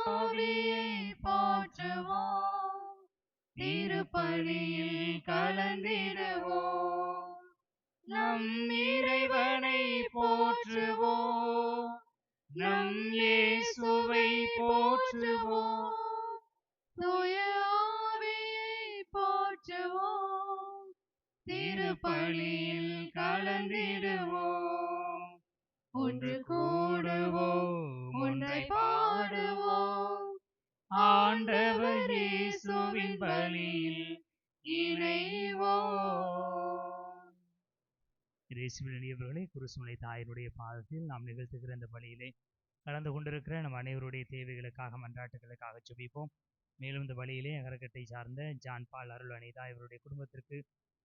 ஆவியை போற்றுவோம், திருப்பலியில் கலந்திடுவோம். நம் இறைவனை போற்றுவோம், நம் இயேசுவை போற்றுவோம். தூய ஆவியை போற்றுவோம், திருப்பலியில் கலந்திடுவோம். ஒன்று கூடுவோம், ஒன்றை பாடுவோம், ஆண்டவர் இயேசுவின் பலியில் இணைவோம். இயேசுவின் குருசுமலை தாயினுடைய பாதத்தில் நாம் நிகழ்த்துகிற இந்த பலியிலே கலந்து கொண்டிருக்கிற நம் அனைவருடைய தேவைகளுக்காக மன்றாட்டுகளுக்காக ஜெபிப்போம். மேலும் இந்த வழியிலே அகரகத்தை சார்ந்த ஜான் பால் அருள் அனிதா இவருடைய குடும்பத்திற்கு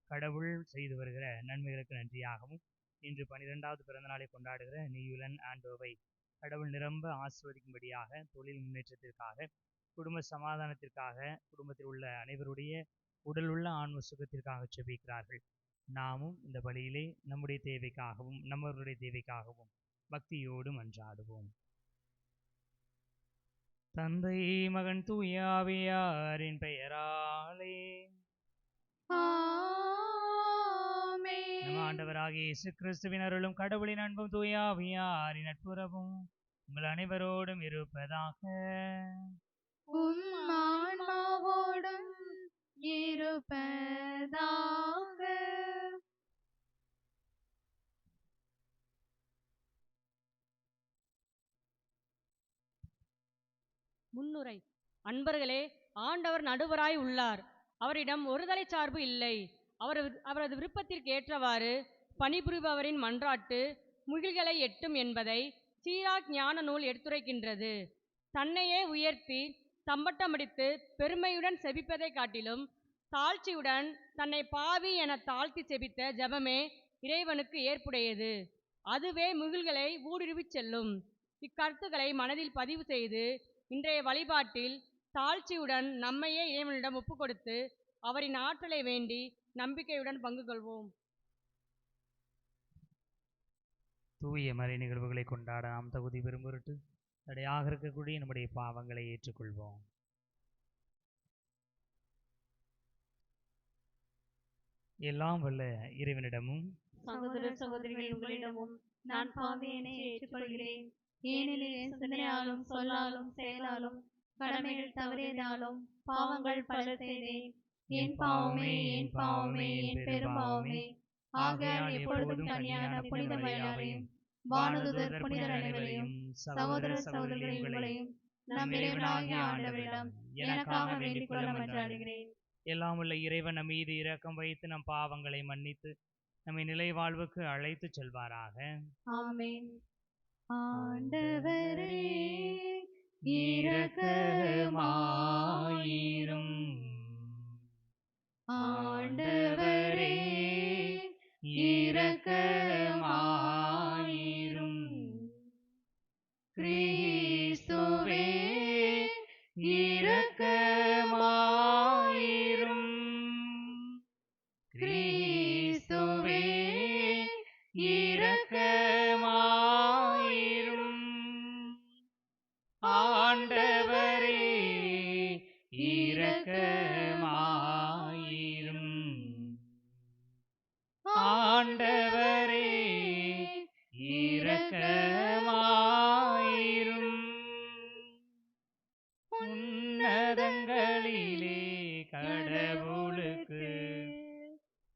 கடவுள் செய்து வருகிற நன்மைகளுக்கு நன்றியாகவும், இன்று 12வது பிறந்த நாளை கொண்டாடுகிற நியூலன் ஆண்டோவை கடவுள் நிரம்ப ஆசிர்வதிக்கும்படியாக, தொழில் முன்னேற்றத்திற்காக, குடும்ப சமாதானத்திற்காக, குடும்பத்தில் உள்ள அனைவருடைய உடல் உள்ள ஆன்ம சுகத்திற்காக ஜெபிக்கிறார்கள். நாமும் இந்த வழியிலே நம்முடைய தேவைக்காகவும் நம்மவருடைய தேவைக்காகவும் பக்தியோடு மன்றாடுவோம். தந்தை மகன் தூய ஆவியாரின் பெயராலே ஆமென். நம் ஆண்டவராகிய இயேசு கிறிஸ்துவின் அருளும் கடவுளின் அன்பும் தூய ஆவியாரின் நட்புறவும் உங்கள் அனைவரோடும் இருப்பதாக. உம் ஆன்மாவோடும் இருப்பதாக. முன்னுரை. அன்பர்களே, ஆண்டவர் நடுவராய் உள்ளார். அவரிடம் ஒருதலை சார்பு இல்லை. அவரது விருப்பத்திற்கு ஏற்றவாறு பணிபுரிபவரின் மன்றாட்டு முகில்களை எட்டும் என்பதை சீராக் ஞான நூல் எடுத்துரைக்கின்றது. தன்னையே உயர்த்தி தம்பட்டமடித்து பெருமையுடன் செபிப்பதை காட்டிலும் தாழ்ச்சியுடன் தன்னை பாவி என தாழ்த்தி செபித்த ஜெபமே இறைவனுக்கு ஏற்புடையது. அதுவே முகில்களை ஊடுருவிச் செல்லும். இக்கருத்துக்களை மனதில் பதிவு செய்து இன்றைய வழிபாட்டில் தாழ்ச்சியுடன் நம்மையே இறைவனிடம் ஒப்பு கொடுத்து அவரின் ஆற்றலை வேண்டி நம்பிக்கையுடன் பங்கு கொள்வோம். தூய மறை நிகழ்வுகளை கொண்டாட நாம் தகுதி பெறும் பொருட்டு தடையாக இருக்கக்கூடிய நம்முடைய பாவங்களை ஏற்றுக்கொள்வோம். எல்லாம் வல்ல இறைவனிடமும் சகோதர சகோதரிகள் உங்களிடமும் நான் பாவியனை ஏற்றுக்கொள்கிறேன். ஏனெனில் என் சிந்தனையாலும் சொல்லாலும் செயலாலும் கடமைகள் தவறியதாலும் பாவங்கள் பல செய்தேன். என் பாவமே என் பாவமே என் பெரும்பாவமே. ஆகையால் எப்பொழுதும் கன்னியான புனித மரியாதையும் வானதுதர் புனிதர் அனைவரையும் சகோதர சகோதரிகள் உங்களையும் நம் இறைவனாகிய ஆண்டவரிடம் எனக்காக வேண்டிக் கொள்ள மன்றாடுகிறேன். எல்லாம் உள்ள இறைவன் நம் மீது இரக்கம் வைத்து நம் பாவங்களை மன்னித்து நம்மை நிலை வாழ்வுக்கு அழைத்து செல்வாராக. ஆமென். ஆண்டவரே இரக்கமாயிரும். ஆண்டவரே இரக்கமாயிரும். கிறிஸ்துவே இரக்கமாயிரும். கிறிஸ்துவே இரக்கமாயிரும். ஆண்டவரே இரக்கமாயிரும். ஆண்டவரே இரக்கமாயிரும். உன்னதங்களிலே கடவுளுக்கு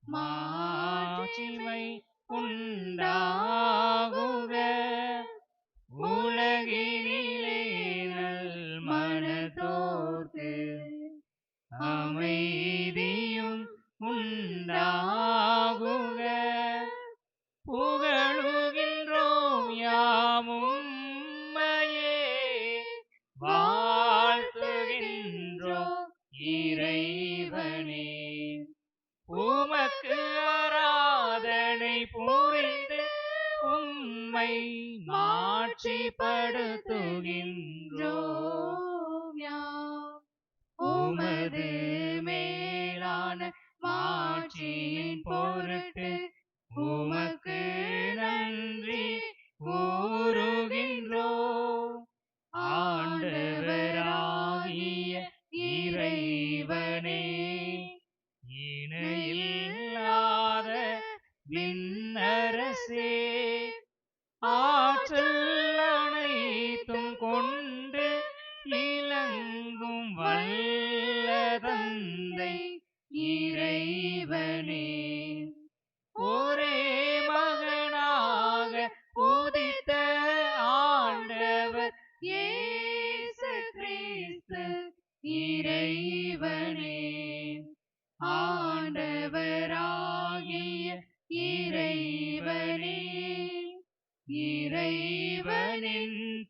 மாட்சிமை உண்டாகுக. உலகினிலே நல் மனத்தோர்க்கு அமைதியும் உண்டாகுக. புகழுகின்றோம் யாமும் உம்மையே, வாழ்த்துகின்றோம் இறைவனே. உமக்கு ஆராதனை புரிந்து உம்மை மாட்சிப்படுத்துகின்றோம். உமது மேலான மாட்சியின் பொருட்டு உமக்கு நன்றி கூறுகின்றோம். ஆண்டவராகிய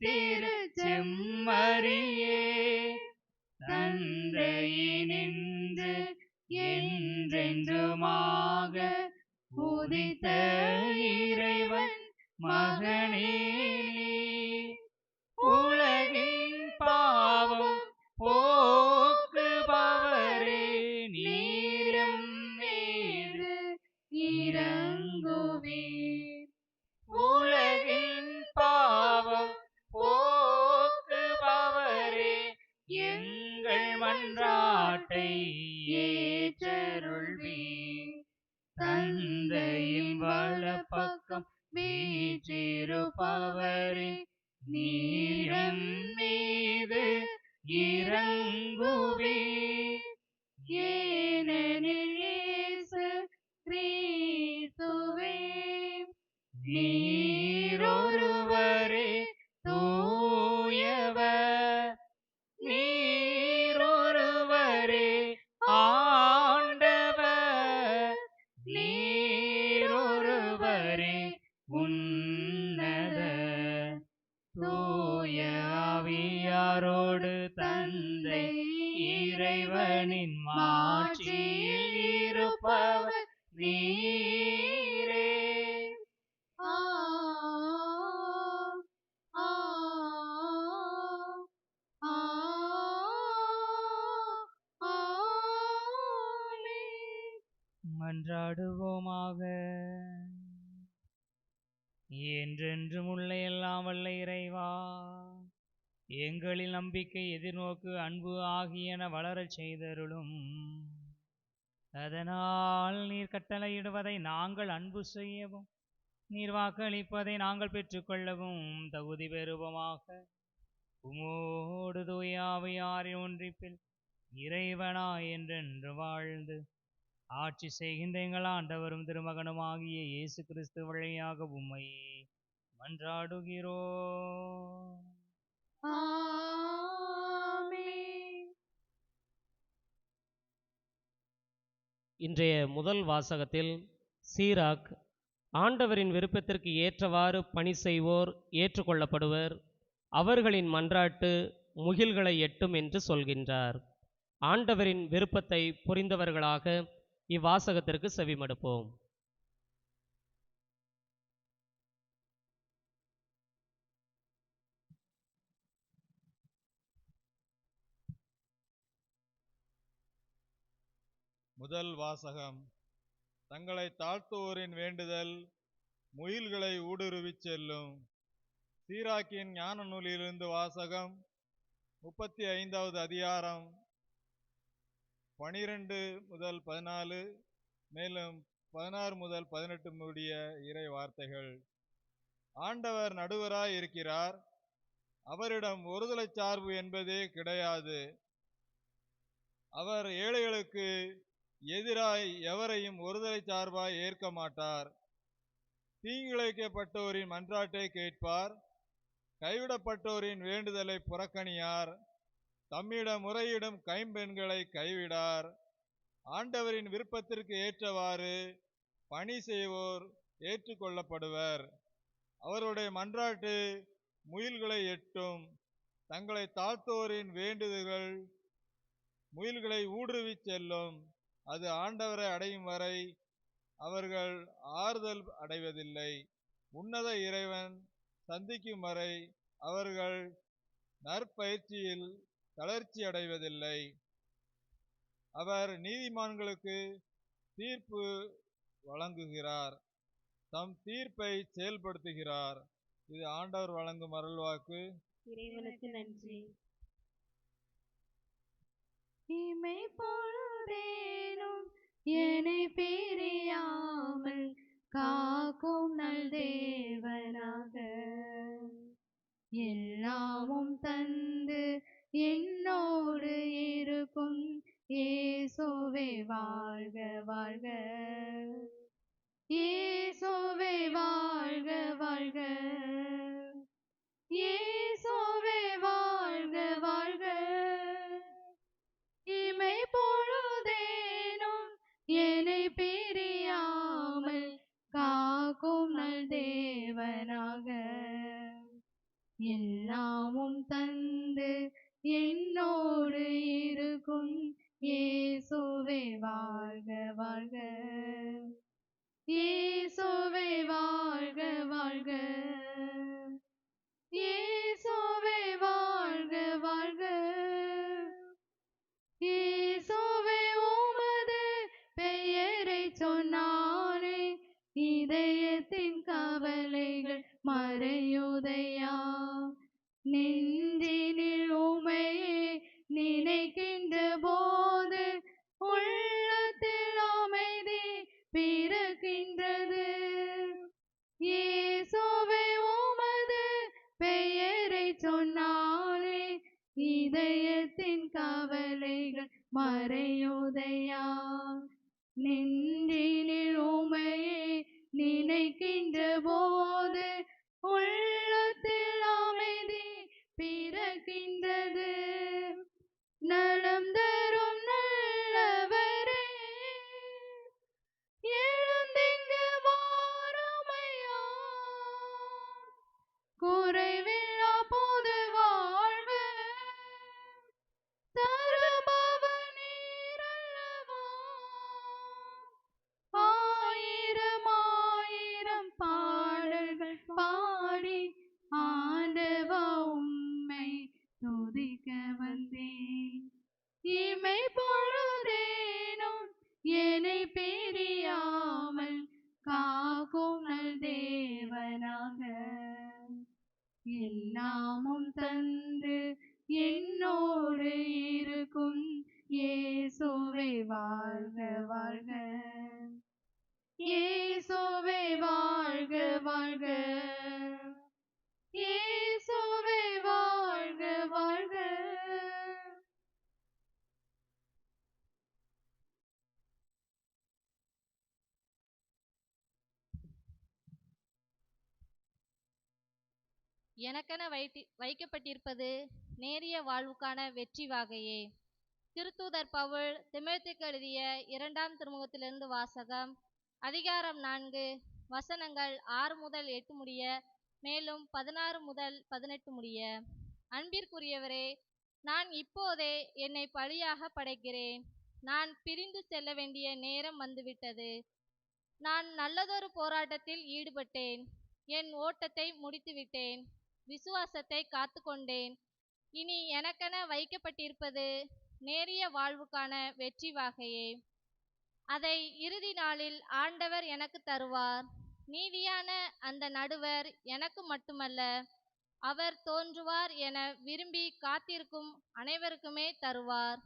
திருச்செம்மறியே தந்தையினின்று என்றென்றுமாக உதித்த இறைவன் மகனே நீர். உலகின் பாவம் போக்குபவரே நீரம் மீது இறங்குவீர். உலகின் பாவம் போக்குபவரே எங்கள் மன்றாட்டை ஏற்றருள்வீர். தந்தையின் வலப்பக்கம் வீற்றிருப்பவரே நீரம் மீது இறங்குவீர். ஏனெனில் இயேசு கிறிஸ்துவே நீரொருவரே தூயவர். நீரொருவரே ஆண்டவர். நீரொருவரே உன்னத. தூய ஆவியாரோடு தந்தை இறைவனின் மாட்சியில் இருப்பவர் நீரே. மன்றாடுவோமாக. என்றென்றும் உள்ள எல்லாம் வல்ல இறைவா, எங்களில் நம்பிக்கை, எதிர்நோக்கு, அன்பு ஆகியன வளரச் செய்தருளும். அதனால் நீர் கட்டளையிடுவதை நாங்கள் அன்பு செய்யவும், நீர் வாக்களிப்பதை நாங்கள் பெற்றுக்கொள்ளவும் தகுதி பெறுவோமாக. உமோடு தூய ஆவியாரின் ஒன்றிப்பில் இறைவனா என்றென்று வாழ்ந்து ஆட்சி செய்கின்ற எங்கள் ஆண்டவரும் திருமகனுமாகிய இயேசு கிறிஸ்து வழியாக உம்மை மன்றாடுகிறோம். ஆமென். இன்றைய முதல் வாசகத்தில் சீராக் ஆண்டவரின் விருப்பத்திற்கு ஏற்றவாறு பணி செய்வோர் ஏற்றுக்கொள்ளப்படுவர், அவர்களின் மன்றாட்டு முகில்களை எட்டும் என்று சொல்கின்றார். ஆண்டவரின் விருப்பத்தை புரிந்தவர்களாக இவ்வாசகத்திற்கு செவிமடுப்போம். முதல் வாசகம். தங்களை தாழ்த்துவோரின் வேண்டுதல் முகில்களை ஊடுருவிச் செல்லும். சீராக்கின் ஞான நூலிலிருந்து வாசகம். 35வது அதிகாரம் 12 முதல் 14, மேலும் 16 முதல் 18 முடிய இறை வார்த்தைகள். ஆண்டவர் நடுவராய் இருக்கிறார். அவரிடம் ஒருதலை சார்பு என்பதே கிடையாது. அவர் ஏழைகளுக்கு எதிராய் எவரையும் ஒருதலை சார்பாய் ஏற்க மாட்டார். தீங்கிழைக்கப்பட்டோரின் மன்றாட்டை கேட்பார். கைவிடப்பட்டோரின் வேண்டுதலை புறக்கணியார். தம்மிடம் முறையிடும் கைம்பெண்களை கைவிடார். ஆண்டவரின் விருப்பத்திற்கு ஏற்றவாறு பணி செய்வோர் ஏற்றுக்கொள்ளப்படுவர். அவருடைய மன்றாட்டு முகில்களை எட்டும். தங்களை தாழ்த்தோரின் வேண்டுதல்கள் முகில்களை ஊடுருவிச் செல்லும். அது ஆண்டவரை அடையும் வரை அவர்கள் ஆறுதல் அடைவதில்லை. உன்னத இறைவன் சந்திக்கும் வரை அவர்கள் நற்பயிற்சியில் தளர்ச்சி அடைவதில்லை. அவர் நீதிமான்களுக்கு தீர்ப்பு வழங்குகிறார், தம் தீர்ப்பை செயல்படுத்துகிறார். இது ஆண்டவர் வழங்கும் அருள்வாக்கு. இறைவனுக்கு நன்றி. இமை பொழுதேனும் என்னை பிரியாமல் காக்கும் நல் தேவனாக, எல்லாமும் தந்து என்னோடு இருக்கும் இயேசுவே வாழ்க வாழ்க. இயேசுவே வாழ்க வாழ்க. இயேசுவே வாழ்க வாழ்க. இமை பொழுதேனும் என்னை பிரியாமல் காக்கும் நல் தேவனாக, எல்லாமும் தந்து என்னோடு இருக்கும் இயேசுவே வாழ்க வாழ்க. இயேசுவே வாழ்க வாழ்க. இயேசுவே வாழ்க வாழ்க. இயேசுவே உமது பெயரை சொன்னாலே இதயத்தின் கவலைகள் மறையுதையா. நெஞ்சினில் உமையே நினைக்கின்ற போது உள்ளத்தில் அமைதி பிறக்கின்றது. இயேசுவே உமது பெயரை சொன்னாலே இதயத்தின் கவலைகள் மறையுதையா. நெஞ்சினில் உமையே நினைக்கின்ற போது உள்ளத்தில் அமைதி பிறக்கின்றது. நலம் தரும் நல்லவரே எழுந்திங்கு வாருமையா. குறைவில்லா புது வாழ்வு தருபவனீரல்லவா. ஆயிரம் ஆயிரம் பாடல்கள் பாடி ஆண்டவா உம்மை துதிக்க வந்தேன். இமை பொழுதேனும் என்னை பிரியாமல் காக்கும் நல் தேவனாக. எல்லாமும் தந்து என்னோடு இருக்கும் இயேசுவே வாழ்க வாழ்க. இயேசுவே வாழ்க வாழ்க. இயேசுவே வாழ்க வாழ்க. எனக்கென வைக்கப்பட்டிருப்பது நேரிய வாழ்வுக்கான வெற்றி வாகையே. திருத்தூதர் பவுல் திமோத்தேயுக்கு எழுதிய 2ஆம் திருமுகத்திலிருந்து வாசகம். அதிகாரம் 4 வசனங்கள் 6 முதல் 8 முடிய, மேலும் 16 முதல் 18 முடிய. அன்பிற்குரியவரே, நான் இப்போதே என்னை பலியாக படைக்கிறேன். நான் பிரிந்து செல்ல வேண்டிய நேரம் வந்துவிட்டது. நான் நல்லதொரு போராட்டத்தில் ஈடுபட்டேன். என் ஓட்டத்தை முடித்துவிட்டேன். விசுவாசத்தை காத்து கொண்டேன். இனி எனக்கென வைக்கப்பட்டிருப்பது நேரிய வாழ்வுக்கான வெற்றி வாகையே. அதை இறுதி நாளில் ஆண்டவர் எனக்கு தருவார். நீதியான அந்த நடுவர் எனக்கு மட்டுமல்ல, அவர் தோன்றுவார் என விரும்பி காத்திருக்கும் அனைவருக்குமே தருவார்.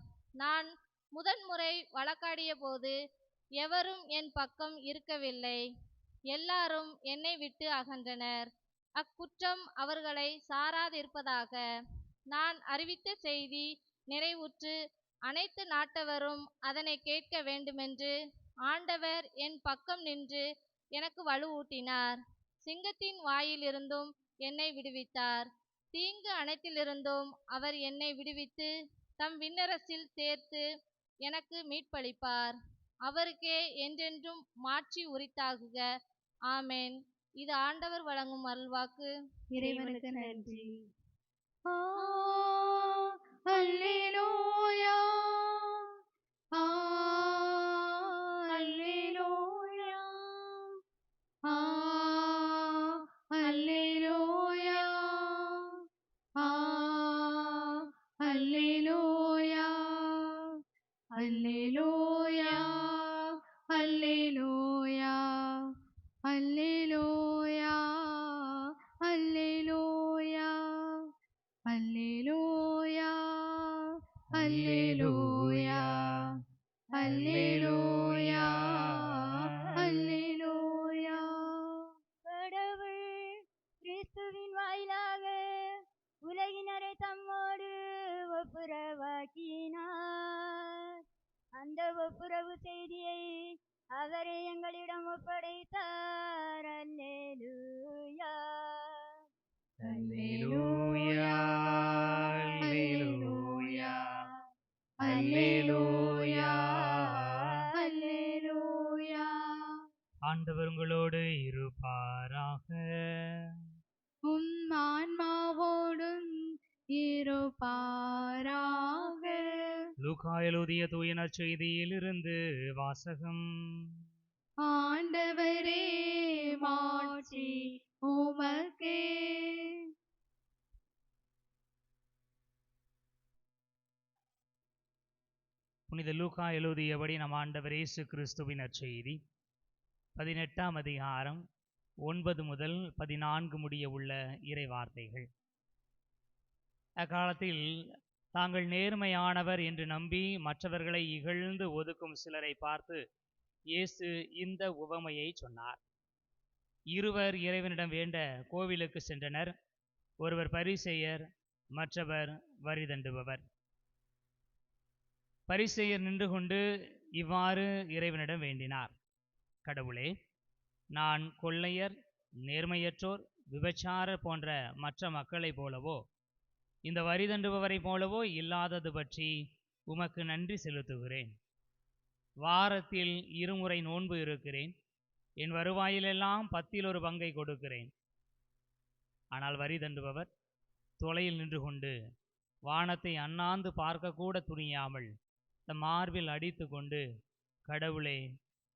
நான் முதன்முறை வழக்காடிய போது எவரும் என் பக்கம் இருக்கவில்லை. எல்லாரும் என்னை விட்டு அகன்றனர். அக்குற்றம் அவர்களை சாராதிருப்பதாக. நான் அறிவித்த செய்தி நிறைவுற்று அனைத்து நாட்டவரும் அதனை கேட்க வேண்டுமென்று ஆண்டவர் என் பக்கம் நின்று எனக்கு வலுவூட்டினார். சிங்கத்தின் வாயிலிருந்தும் என்னை விடுவித்தார். தீங்கு அனைத்திலிருந்தும் அவர் என்னை விடுவித்து தம் விண்ணரசில் சேர்த்து எனக்கு மீட்பளிப்பார். அவருக்கே என்றென்றும் மாட்சி உரித்தாகுக. ஆமென். இது ஆண்டவர் வழங்கும் அருள்வாக்கு. இறைவனுக்கு நன்றி. அல்லேலூயா. அல்லேலூயா. அல்லேலூயா. அல்லேலூயா. அல்லேலூயா. அல்லேலூயா. அல்லேலூயா. அல்லேலூயா. அல்லேலூயா. அல்லேலூயா. அல்லேலூயா. அல்லேலூயா. கடவுள் கிறிஸ்துவின் வாயிலாக உலகினரை தம்மோடு ஒப்புரவாக்கினார். அந்த ஒப்புரவு செய்தியை அவரே எங்களிடம் ஒப்படைத்தார். அல்லேலூயா. அல்லேலூயா. அல்லேலூயா. அல்லேலூயா. அல்லேலூயா. ஆண்டவர் உங்களோடு இருப்பாராக. உம் ஆன்மாவோடு லூக்கா எழுதிய தூய நற்செய்தியிலிருந்து வாசகம். ஆண்டவரே மாட்சி உமக்கே. புனித லூக்கா எழுதியபடி நம் ஆண்டவர் இயேசு கிறிஸ்துவின் நற்செய்தி 18ஆம் அதிகாரம் 9 முதல் 14 முடிய உள்ள இறை வார்த்தைகள். அக்காலத்தில் தாங்கள் நேர்மையானவர் என்று நம்பி மற்றவர்களை இகழ்ந்து ஒதுக்கும் சிலரை பார்த்து இயேசு இந்த உவமையை சொன்னார். இருவர் இறைவனிடம் வேண்ட கோவிலுக்கு சென்றனர். ஒருவர் பரிசேயர், மற்றவர் வரி தண்டுபவர். பரிசேயர் நின்று கொண்டு இவ்வாறு இறைவனிடம் வேண்டினார்: கடவுளே, நான் கொள்ளையர், நேர்மையற்றோர், விபச்சாரர் போன்ற மற்ற மக்களைப் போலவோ இந்த வரி தண்டுபவரை போலவோ இல்லாதது பற்றி உமக்கு நன்றி செலுத்துகிறேன். வாரத்தில் 2 முறை நோன்பு இருக்கிறேன். என் வருவாயிலெல்லாம் 10 பங்கை கொடுக்கிறேன். ஆனால் வரி தண்டுபவர் தொலையில் நின்று கொண்டு வானத்தை அண்ணாந்து பார்க்கக்கூட துணியாமல் தம் மார்பில் அடித்து கொண்டு, கடவுளே,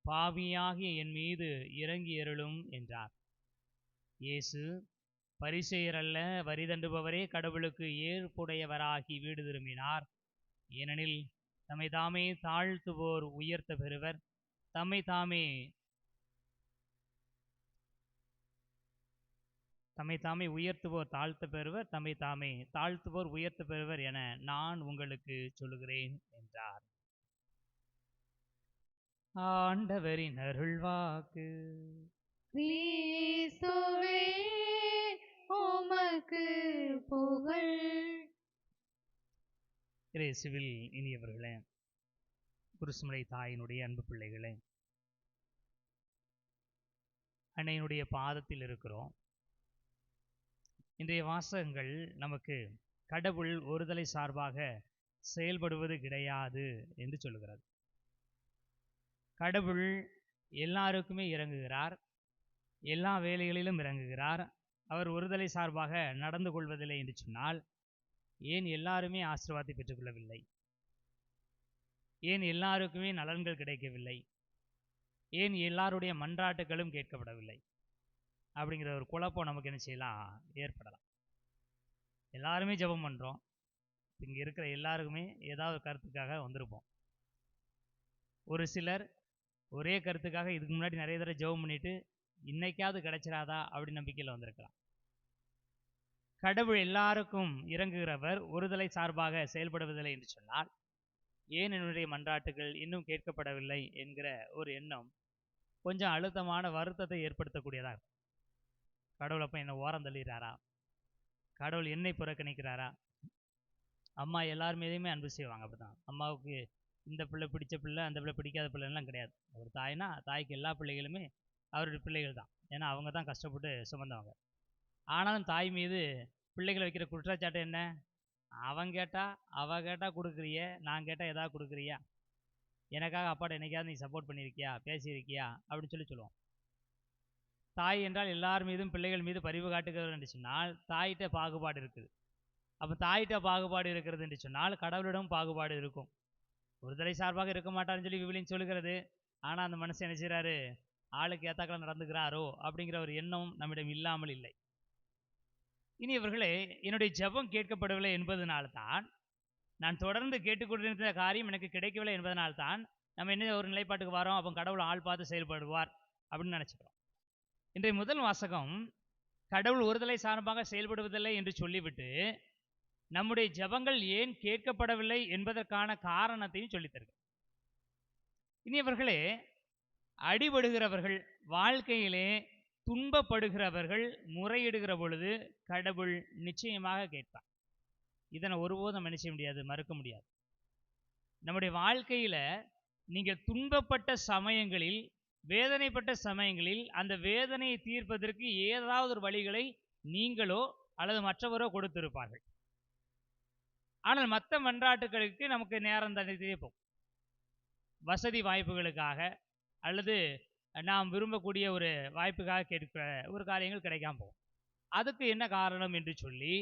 பாவியாகிய என் மீது இறங்கி அருளும் என்றார். இயேசு, பரிசேயர் அல்ல, வரி தண்டுபவரே கடவுளுக்கு ஏற்புடையவராகி வீடு திரும்பினார். ஏனெனில் தம்மை தாமே தாழ்த்துவோர் உயர்த்த பெறுவர், தம்மை தாமே உயர்த்துவோர் தாழ்த்த பெறுவர், தம்மை தாமே தாழ்த்துவோர் உயர்த்த பெறுவர் என நான் உங்களுக்கு சொல்லுகிறேன் என்றார். ஆண்டவரின் அருள்வாக்கு. கிறிஸ்துவே உமக்கு புகழ். இயேசுவில் இனியவர்களே, குருசுமலை தாயினுடைய அன்பு பிள்ளைகளே, அன்னையினுடைய பாதத்தில் இருக்கிறோம். இன்றைய வாசகங்கள் நமக்கு கடவுள் ஒருதலை சார்பாக செயல்படுவது கிடையாது என்று சொல்லுகிறது. கடவுள் எல்லாருக்குமே இறங்குகிறார், எல்லா வேலைகளிலும் இறங்குகிறார். அவர் ஒருதலை சார்பாக நடந்து கொள்வதில்லை என்று சொன்னால், ஏன் எல்லாருமே ஆசீர்வாதத்தை பெற்றுக்கொள்ளவில்லை? ஏன் எல்லாருக்குமே நலன்கள் கிடைக்கவில்லை? ஏன் எல்லாருடைய மன்றாட்டுகளும் கேட்கப்படவில்லை? அப்படிங்கிற ஒரு குழப்பம் நமக்கு என்ன செய்யலாம், ஏற்படலாம். எல்லாருமே ஜெபம் பண்ணுறோம், இங்கே இருக்கிற எல்லாருக்குமே ஏதாவது கருத்துக்காக வந்திருப்போம். ஒரு சிலர் ஒரே கருத்துக்காக இதுக்கு முன்னாடி நிறைய தடவை ஜெபம் பண்ணிட்டு இன்னைக்காவது கிடைச்சிடாதா அப்படி நம்பிக்கையில் வந்திருக்கலாம். கடவுள் எல்லாருக்கும் இறங்குகிறவர், ஒருதலை சார்பாக செயல்படுவதில்லை என்று சொன்னால், ஏன் என்னுடைய மன்றாட்டுகள் இன்னும் கேட்கப்படவில்லை என்கிற ஒரு எண்ணம் கொஞ்சம் அழுத்தமான வருத்தத்தை ஏற்படுத்தக்கூடியதாக. கடவுள் அப்போ என்னை ஓரம் தள்ளிடுறாரா? கடவுள் என்னை புறக்கணிக்கிறாரா? அம்மா எல்லாருமே எதையுமே அன்பு செய்வாங்க. அப்படிதான் அம்மாவுக்கு இந்த பிள்ளை பிடிச்ச பிள்ளை, அந்த பிள்ளை பிடிக்காத பிள்ளைலாம் கிடையாது. ஒரு தாய்னா தாய்க்கு எல்லா பிள்ளைகளுமே அவருடைய பிள்ளைகள் தான். ஏன்னா அவங்க தான் கஷ்டப்பட்டு சுமந்தவங்க. ஆனாலும் தாய் மீது பிள்ளைகளை வைக்கிற குற்றச்சாட்டு என்ன? அவன் கேட்டா அவ கேட்டா கொடுக்குறிய, நான் கேட்டால் எதாவது கொடுக்குறியா? எனக்காக அப்பாட்ட என்னைக்காவது நீ சப்போர்ட் பண்ணியிருக்கியா, பேசியிருக்கியா அப்படின்னு சொல்லுவோம். தாய் என்றால் எல்லார் மீதும் பிள்ளைகள் மீது பரிவு காட்டுகிறது என்று சொன்னால் தாயிட்ட பாகுபாடு இருக்குது. அப்போ தாயிட்ட பாகுபாடு இருக்கிறது என்று சொன்னால் கடவுளிடம் பாகுபாடு இருக்கும். ஒருதலை சார்பாக இருக்க மாட்டார்னு சொல்லி விவிலியம் சொல்லுகிறது. ஆனால் அந்த மனுஷன் என்ன செய்கிறாரு? ஆளுக்கு ஏத்தாக்களை நடந்துக்கிறாரோ அப்படிங்கிற ஒரு எண்ணம் நம்மிடம் இல்லாமல் இல்லை. இனி இவர்களே, என்னுடைய ஜெபம் கேட்கப்படவில்லை என்பதனால்தான், நான் தொடர்ந்து கேட்டுக்கொண்டிருந்த காரியம் எனக்கு கிடைக்கவில்லை என்பதனால்தான் நம்ம என்ன ஒரு நிலைப்பாட்டுக்கு வரோம், அப்போ கடவுள் ஆள் பார்த்து செயல்படுவார் அப்படின்னு நினச்சிக்கிறோம். இன்றைய முதல் வாசகம் கடவுள் ஒருதலை சார்பாக செயல்படுவதில்லை என்று சொல்லிவிட்டு நம்முடைய ஜெபங்கள் ஏன் கேட்கப்படவில்லை என்பதற்கான காரணத்தையும் சொல்லித்தருகிறார். இனியவர்களே, அடிபடுகிறவர்கள், வாழ்க்கையிலே துன்பப்படுகிறவர்கள் முறையிடுகிற பொழுது கடவுள் நிச்சயமாக கேட்பார். இதனை ஒருபோதும் என்ன செய்ய முடியாது, மறுக்க முடியாது. நம்முடைய வாழ்க்கையில நீங்கள் துன்பப்பட்ட சமயங்களில், வேதனைப்பட்ட சமயங்களில் அந்த வேதனையை தீர்ப்பதற்கு ஏதாவது ஒரு வழிகளை நீங்களோ அல்லது மற்றவரோ கொடுத்திருப்பார்கள். ஆனால் மற்ற மன்றாட்டுகளுக்கு நமக்கு நேரம் தனித்தே போகும். வசதி வாய்ப்புகளுக்காக அல்லது நாம் விரும்பக்கூடிய ஒரு வாய்ப்புக்காக கேட்கிற ஒரு காரியங்கள் கிடைக்காம போகும். அதுக்கு என்ன காரணம் என்று சொல்லி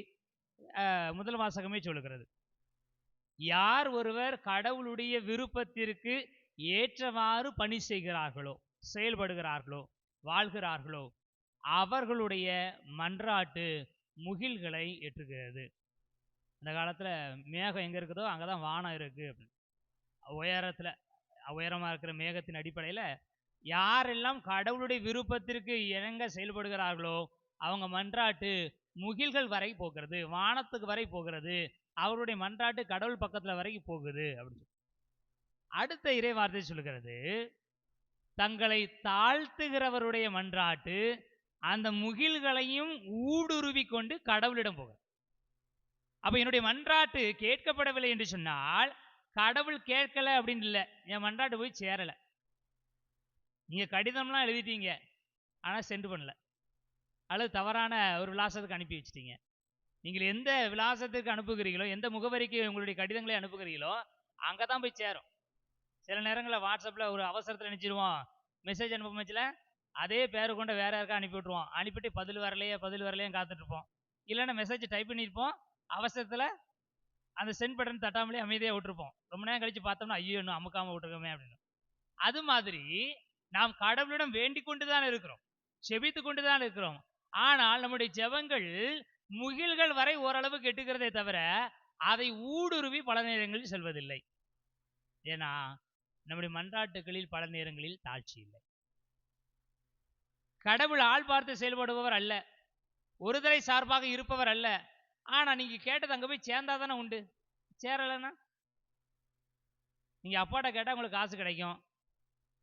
முதல் வாசகமே சொல்லுகிறது. யார் ஒருவர் கடவுளுடைய விருப்பத்திற்கு ஏற்றவாறு பணி செய்கிறார்களோ, செயல்படுகிறார்களோ, வாழ்கிறார்களோ, அவர்களுடைய மன்றாட்டு முகில்களை ஏற்றுகிறது. அந்த காலத்துல மேகம் எங்க இருக்குதோ அங்கதான் வானம் இருக்கு அப்படின்னு. உயரமா இருக்கிற மேகத்தின் அடிப்படையில யாரெல்லாம் கடவுளுடைய விருப்பத்திற்கு இணங்க செயல்படுகிறார்களோ அவங்க மன்றாட்டு முகில்கள் வரை போகிறது, வானத்துக்கு வரை போகிறது, அவருடைய மன்றாட்டு கடவுள் பக்கத்துல வரைக்கும் போகுது அப்படின்னு. அடுத்த இறை வார்த்தை சொல்லுகிறது, தங்களை தாழ்த்துகிறவருடைய மன்றாட்டு அந்த முகில்களையும் ஊடுருவி கொண்டு கடவுளிடம் போகிறது. அப்ப என்னுடைய மன்றாட்டு கேட்கப்படவில்லை என்று சொன்னால் கடவுள் கேட்கல அப்படின்னு இல்லை, என் மன்றாட்டு போய் சேரல. நீங்க கடிதம்லாம் எழுதிட்டீங்க ஆனா சென்ட் பண்ணல, அல்லது தவறான ஒரு விலாசத்துக்கு அனுப்பி வச்சிட்டீங்க. நீங்கள் எந்த விலாசத்துக்கு அனுப்புகிறீங்களோ, எந்த முகவரிக்கு உங்களுடைய கடிதங்களை அனுப்புகிறீங்களோ அங்கதான் போய் சேரும். சில நேரங்களில் வாட்ஸ்அப்ல ஒரு அவசரத்தில் நினைச்சிருவோம், மெசேஜ் அனுப்புமச்சில் அதே பேரு கொண்ட வேற யாருக்கா அனுப்பி விட்டுருவோம். அனுப்பிட்டு பதில் வரலையே காத்துட்டு இருப்போம். இல்லைன்னா மெசேஜ் டைப் பண்ணியிருப்போம், அவசரத்தில் அந்த சென்ட் பட்டன் தட்டாமலே அமைதியாக விட்டுருப்போம். ரொம்ப நேரம் கழிச்சு பார்த்தோம்னா ஐயோ இன்னும் அமுக்காம விட்டுருக்கோமே அப்படின்னு. அது மாதிரி நாம் கடவுளிடம் வேண்டிக் கொண்டுதான் இருக்கிறோம், செபித்து கொண்டுதான் இருக்கிறோம். ஆனால் நம்முடைய ஜெபங்கள் முகில்கள் வரை ஓரளவு கெட்டுக்கிறதே தவிர அதை ஊடுருவி பல நேரங்களில் செல்வதில்லை. ஏன்னா நம்முடைய மன்றாட்டுகளில் பல நேரங்களில் தாழ்ச்சி இல்லை. கடவுள் ஆள் பார்த்து செயல்படுபவர் அல்ல, ஒருதலை சார்பாக இருப்பவர் அல்ல. ஆனா நீங்க கேட்டது அங்க போய் சேர்ந்தாதானே உண்டு. சேரலைன்னா நீங்க அப்பாட்ட கேட்டா உங்களுக்கு காசு கிடைக்கும்,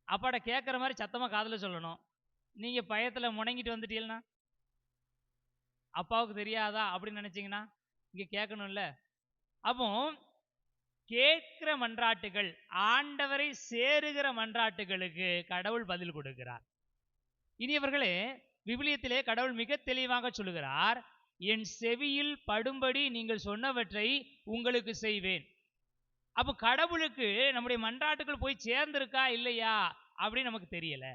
அப்பாட்ட கேட்குற மாதிரி சத்தமா காதுல சொல்லணும். நீங்க பயத்துல முடங்கிட்டு வந்துட்டீங்கன்னா, அப்பாவுக்கு தெரியாதா அப்படின்னு நினைச்சீங்கன்னா இங்க கேட்கணும்ல. அப்போ கேட்கிற மன்றாட்டுகள், ஆண்டவரை சேருகிற மன்றாட்டுகளுக்கு கடவுள் பதில் கொடுக்கிறார். இனியவர்களே, விவிலியத்திலே கடவுள் மிக தெளிவாக சொல்லுகிறார், என் செவியில் படும்படி நீங்கள் சொன்னவற்றை உங்களுக்கு செய்வேன். அப்போ கடவுளுக்கு நம்முடைய மன்றாட்டுகள் போய் சேர்ந்திருக்கா இல்லையா அப்படின்னு நமக்கு தெரியல.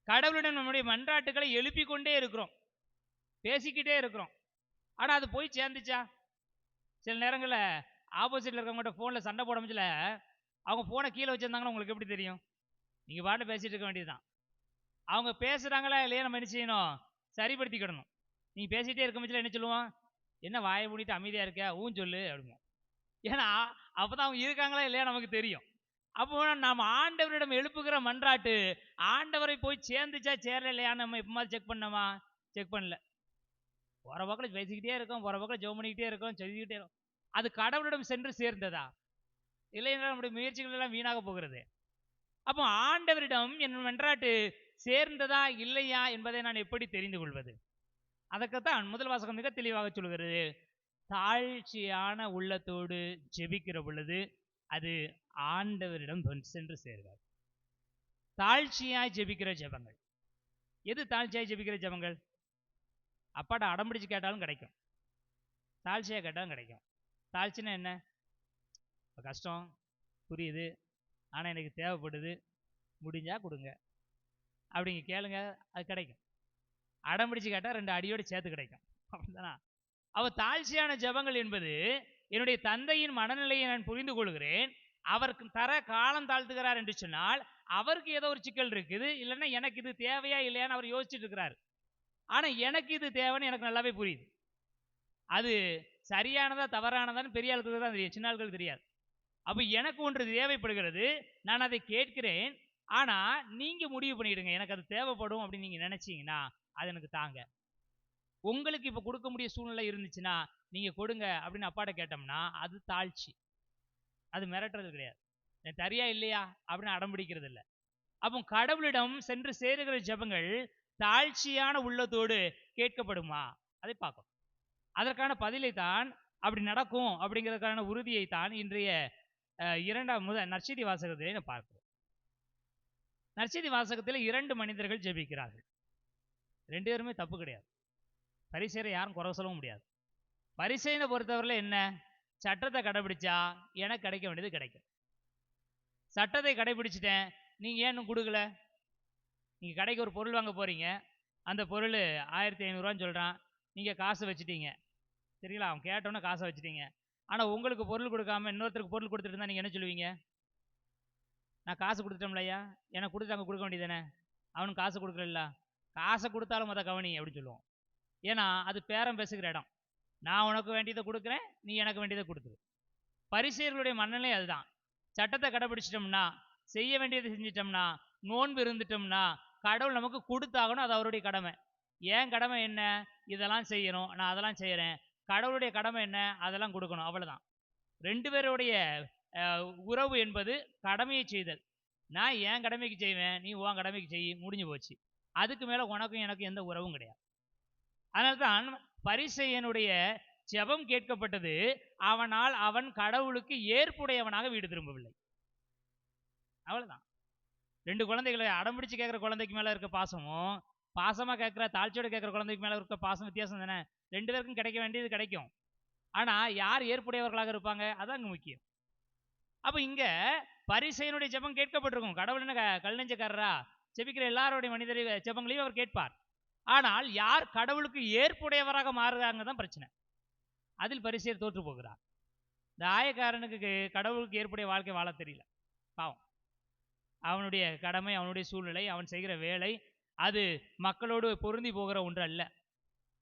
கடவுளிடம் நம்முடைய மன்றாட்டுகளை எழுப்பி கொண்டே இருக்கிறோம், பேசிக்கிட்டே இருக்கிறோம். ஆனா அது போய் சேர்ந்துச்சா? சில நேரங்களில் ஆப்போசிட்ல இருக்கவங்ககிட்ட போன்ல சண்டை போட முடியல, அவங்க போனை கீழே வச்சிருந்தாங்கன்னா உங்களுக்கு எப்படி தெரியும்? நீங்க பாட்டு பேசிட்டு இருக்க வேண்டியதுதான். அவங்க பேசுறாங்களா இல்லையா நம்ம என்ன செய்யணும்? சரிப்படுத்திக்கிடணும். நீங்க பேசிட்டே இருக்க முடியல என்ன சொல்லுவோம்? என்ன வாயை மூடிட்டு அமைதியா இருக்க, சொல்லு அப்படிங்க. ஏன்னா அப்பதான் அவங்க இருக்காங்களா இல்லையா நமக்கு தெரியும். அப்போ நாம் ஆண்டவரிடம் எழுப்புகிற மன்றாட்டு ஆண்டவரை போய் சேர்ந்துச்சா சேரல இல்லையான்னு நம்ம எப்போ செக் பண்ணோமா? செக் பண்ணல. போற பக்கம் பேசிக்கிட்டே இருக்கோம், போற பக்கம் ஜெபம் பண்ணிக்கிட்டே இருக்கோம், சொல்லிக்கிட்டே இருக்கோம். அது கடவுளிடம் சென்று சேர்ந்ததா? இல்லை என்றால் நம்முடைய முயற்சிகள் எல்லாம் வீணாக போகிறது. அப்போ ஆண்டவரிடம் என் மன்றாட்டு சேர்ந்ததா இல்லையா என்பதை நான் எப்படி தெரிந்து கொள்வது? அதற்குத்தான் முதல் வாசகம் மிக தெளிவாக சொல்கிறது, தாழ்ச்சியான உள்ளத்தோடு ஜெபிக்கிற பொழுது அது ஆண்டவரிடம் சென்று சேர்வார். தாழ்ச்சியாய் ஜெபிக்கிற ஜெபங்கள். எது தாழ்ச்சியாய் ஜெபிக்கிற ஜெபங்கள்? அப்பாட்ட அடம்பிடிச்சு கேட்டாலும் கிடைக்கும், தாழ்ச்சியா கேட்டாலும் கிடைக்கும். தாழ்ச்சின்னா என்ன? கஷ்டம் புரியுது, ஆனால் எனக்கு தேவைப்படுது, முடிஞ்சா கொடுங்க அப்படிங்க கேளுங்க, அது கிடைக்கும். அடம்பிடிச்சு கேட்டால் 2 அடியோடு சேர்த்து கிடைக்கும், அப்படிதானா? அவ தாழ்ச்சியான ஜெபங்கள் என்பது என்னுடைய தந்தையின் மனநிலையை நான் புரிந்து கொள்கிறேன், அவருக்கு தர காலம் தாழ்த்துகிறார் என்று சொன்னால் அவருக்கு ஏதோ ஒரு சிக்கல் இருக்குது, இல்லைன்னா எனக்கு இது தேவையா இல்லையான்னு அவர் யோசிச்சுட்டு இருக்கிறார். ஆனா எனக்கு இது தேவைன்னு எனக்கு நல்லாவே புரியுது. அது சரியானதா தவறானதான்னு பெரிய ஆளுக்கு தான் தெரியும், சின்ன ஆளுக்கு தெரியாது. அப்ப எனக்கு ஒன்று தேவைப்படுகிறது, நான் அதை கேட்கிறேன், ஆனா நீங்க முடிவு பண்ணிடுங்க எனக்கு அது தேவைப்படும் அப்படின்னு நீங்க நினைச்சீங்கன்னா அது எனக்கு தாங்க. உங்களுக்கு இப்ப கொடுக்க முடிய சூழ்நிலை இருந்துச்சுன்னா நீங்க கொடுங்க அப்படின்னு அப்பாட்ட கேட்டோம்னா அது தாழ்ச்சி, அது மிரட்டுறது கிடையாது. தரியா இல்லையா அப்படின்னு அடம்பிடிக்கிறது இல்லை. அப்போ கடவுளிடம் சென்று சேருகிற ஜெபங்கள் தாழ்ச்சியான உள்ளத்தோடு கேட்கப்படுமா அதை பார்க்கும். அதற்கான பதிலை தான் அப்படி நடக்கும் அப்படிங்கிறதுக்கான உறுதியை தான் இன்றைய 2ஆம் நற்செய்தி வாசகத்திலே பார்க்கிறோம். நற்செய்தி வாசகத்தில் 2 மனிதர்கள் ஜெபிக்கிறார்கள். 2 பேருமே தப்பு கிடையாது, பரிசேயரை யாரும் குறை சொல்லவும் முடியாது. பரிசேயனை பொறுத்தவரையில் என்ன? சட்டத்தை கடைபிடிச்சா எனக்கு கிடைக்க வேண்டியது கிடைக்கும். சட்டத்தை கடைபிடிச்சிட்டேன், நீங்க ஏன் இன்னும் கொடுக்கல? நீங்க கடைக்கு ஒரு பொருள் வாங்க போறீங்க, அந்த பொருள் 1500 ரூபான்னு சொல்றான், நீங்க காசு வச்சுட்டீங்க, சரிங்களா? அவன் கேட்டோன்னே காசை வச்சுட்டீங்க. ஆனால் உங்களுக்கு பொருள் கொடுக்காம இன்னொருத்தருக்கு பொருள் கொடுத்துட்டு இருந்தால் நீங்கள் என்ன சொல்லுவீங்க? நான் காசு கொடுத்துட்டோம்லையா, எனக்கு கொடுத்து அங்கே கொடுக்க வேண்டியதானே, அவனுக்கு காசு கொடுக்கல, காசை கொடுத்தாலும் மொதல் கவனி அப்படின்னு சொல்லுவோம். ஏன்னா அது பேரம் பேசுகிற இடம். நான் உனக்கு வேண்டியதை கொடுக்குறேன், நீ எனக்கு வேண்டியதை கொடுத்துரு. பரிசேயர்களுடைய மனநிலை அதுதான். சட்டத்தை கடைபிடிச்சிட்டோம்னா, செய்ய வேண்டியதை செஞ்சிட்டோம்னா, நோன்பு இருந்துட்டோம்னா கடவுள் நமக்கு கொடுத்தாகணும், அது அவருடைய கடமை. ஏன் கடமை என்ன? இதெல்லாம் செய்யணும், நான் அதெல்லாம் செய்கிறேன். கடவுளுடைய கடமை என்ன? அதெல்லாம் கொடுக்கணும், அவ்வளோதான். ரெண்டு பேருடைய உறவு என்பது கடமையை செய்தல். நான் என் கடமைக்கு செய்வேன், நீ உன் கடமைக்கு செய், முடிஞ்சு போச்சு. அதுக்கு மேலே உனக்கும் எனக்கும் எந்த உறவும் கிடையாது. அதனால்தான் பரிசேயனுடைய ஜெபம் கேட்கப்பட்டது. அவனால் அவன் கடவுளுக்கு ஏற்புடையவனாக வீடு திரும்பவில்லை. அவ்வளவுதான். ரெண்டு குழந்தைகளை அடம்பிடிச்சு கேட்குற குழந்தைக்கு மேலே இருக்க பாசமும், பாசமாக கேட்குற தாழ்ச்சியோடு கேட்குற குழந்தைக்கு மேலே இருக்க பாசம் வித்தியாசம் தானே. ரெண்டு பேருக்கும் கிடைக்க வேண்டியது கிடைக்கும். ஆனால் யார் ஏற்புடையவர்களாக இருப்பாங்க, அதான் அங்கே முக்கியம். அப்போ இங்கே பரிசேயனுடைய ஜெபம் கேட்கப்பட்டிருக்கும். கடவுள் என்ன கல் நெஞ்சக்காரரா? ஜெபிக்கிற எல்லாருடைய மனிதரை ஜெபங்களையும் அவர் கேட்பார். ஆனால் யார் கடவுளுக்கு ஏற்புடையவராக மாறுறாங்க தான் பிரச்சனை. அதில் பரிசேயர் தோற்று போகிறார். இந்த ஆயக்காரனுக்கு கடவுளுக்கு ஏற்புடைய வாழ்க்கை வாழ தெரியல, பாவம். அவனுடைய கடமை, அவனுடைய சூழ்நிலை, அவன் செய்கிற வேலை அது மக்களோடு பொருந்தி போகிற ஒன்று அல்ல.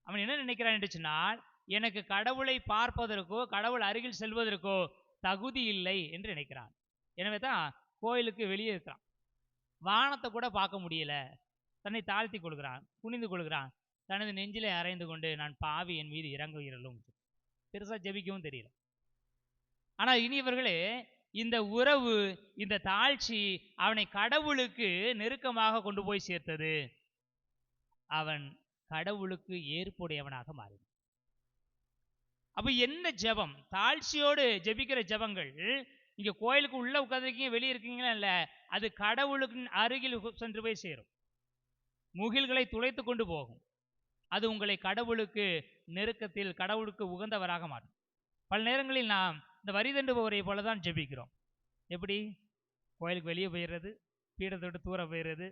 அவன் என்ன நினைக்கிறான் என்று சொன்னால், எனக்கு கடவுளை பார்ப்பதற்கோ கடவுள் அருகில் செல்வதற்கோ தகுதி இல்லை என்று நினைக்கிறான். எனவே தான் கோயிலுக்கு வெளியே இருக்கிறான். வானத்தை கூட பார்க்க முடியல, தன்னை தாழ்த்தி கொள்கிறான், குனிந்து கொள்கிறான், தனது நெஞ்சிலே அறைந்து கொண்டு நான் பாவி, என் மீது இறங்குகிறலும். பெருசாக ஜெபிக்கவும் தெரியல. ஆனால் இனியவர்களே, இந்த உறவு, இந்த தாழ்ச்சி அவனை கடவுளுக்கு நெருக்கமாக கொண்டு போய் சேர்த்தது. அவன் கடவுளுக்கு ஏற்புடையவனாக மாறினான். அப்ப என்ன ஜெபம்? தாழ்ச்சியோடு ஜெபிக்கிற ஜெபங்கள். நீங்க கோயிலுக்கு உள்ள உட்காந்துருக்கீங்க, வெளியே இருக்கீங்களா இல்ல, அது கடவுளுக்கு அருகில் சென்று போய் சேரும். முகில்களை துளைத்து கொண்டு போகும். அது உங்களை கடவுளுக்கு நெருக்கத்தில், கடவுளுக்கு உகந்தவராக மாறும். பல நேரங்களில் நாம் இந்த வரி தண்டுபவரை போல தான் ஜெபிக்கிறோம். எப்படி? கோயிலுக்கு வெளியே போயிடுறது, பீடத்தை விட்டு தூர போயிடுறது,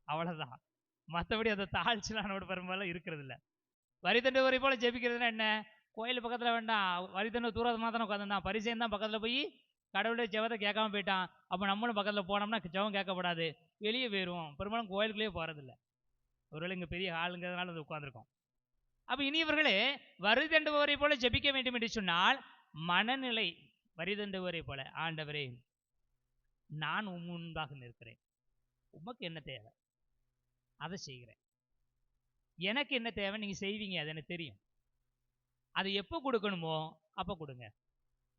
அவ்வளோதான். மற்றபடி அந்த தாழ்ச்சிலாம் நோடு பெரும்பாலும் இருக்கிறது இல்லை. வரி தண்டுபவரை போல ஜெபிக்கிறதுனா என்ன? கோயில் பக்கத்தில் வேண்டாம், வரி தண்டு தூரமாக தானே உட்காந்துருந்தான். பரிசேயன் தான் பக்கத்தில் போய் கடவுளுடைய ஜெபத்தை கேட்காம போயிட்டான். அப்போ நம்மளும் பக்கத்தில் போனோம்னா ஜெபம் கேட்கப்படாது, வெளியே போயிடுவோம். பெரும்பாலும் கோயிலுக்குள்ளேயே போகிறதில்ல. ஒருவேளை இங்கே பெரிய ஆளுங்கிறதுனால அது உட்காந்துருக்கோம். அப்போ இனியவர்களே, வரி தண்டுபவரை போல ஜெபிக்க வேண்டும் என்று சொன்னால் மனநிலை வரி தண்டுபவரை போல, ஆண்டவரே நான் முன்பாக நிற்கிறேன், உமக்கு என்ன தேவை அதை செய்கிறேன், எனக்கு என்ன தேவை நீங்கள் செய்வீங்க, அது எனக்கு தெரியும். அது எப்போ கொடுக்கணுமோ அப்போ கொடுங்க,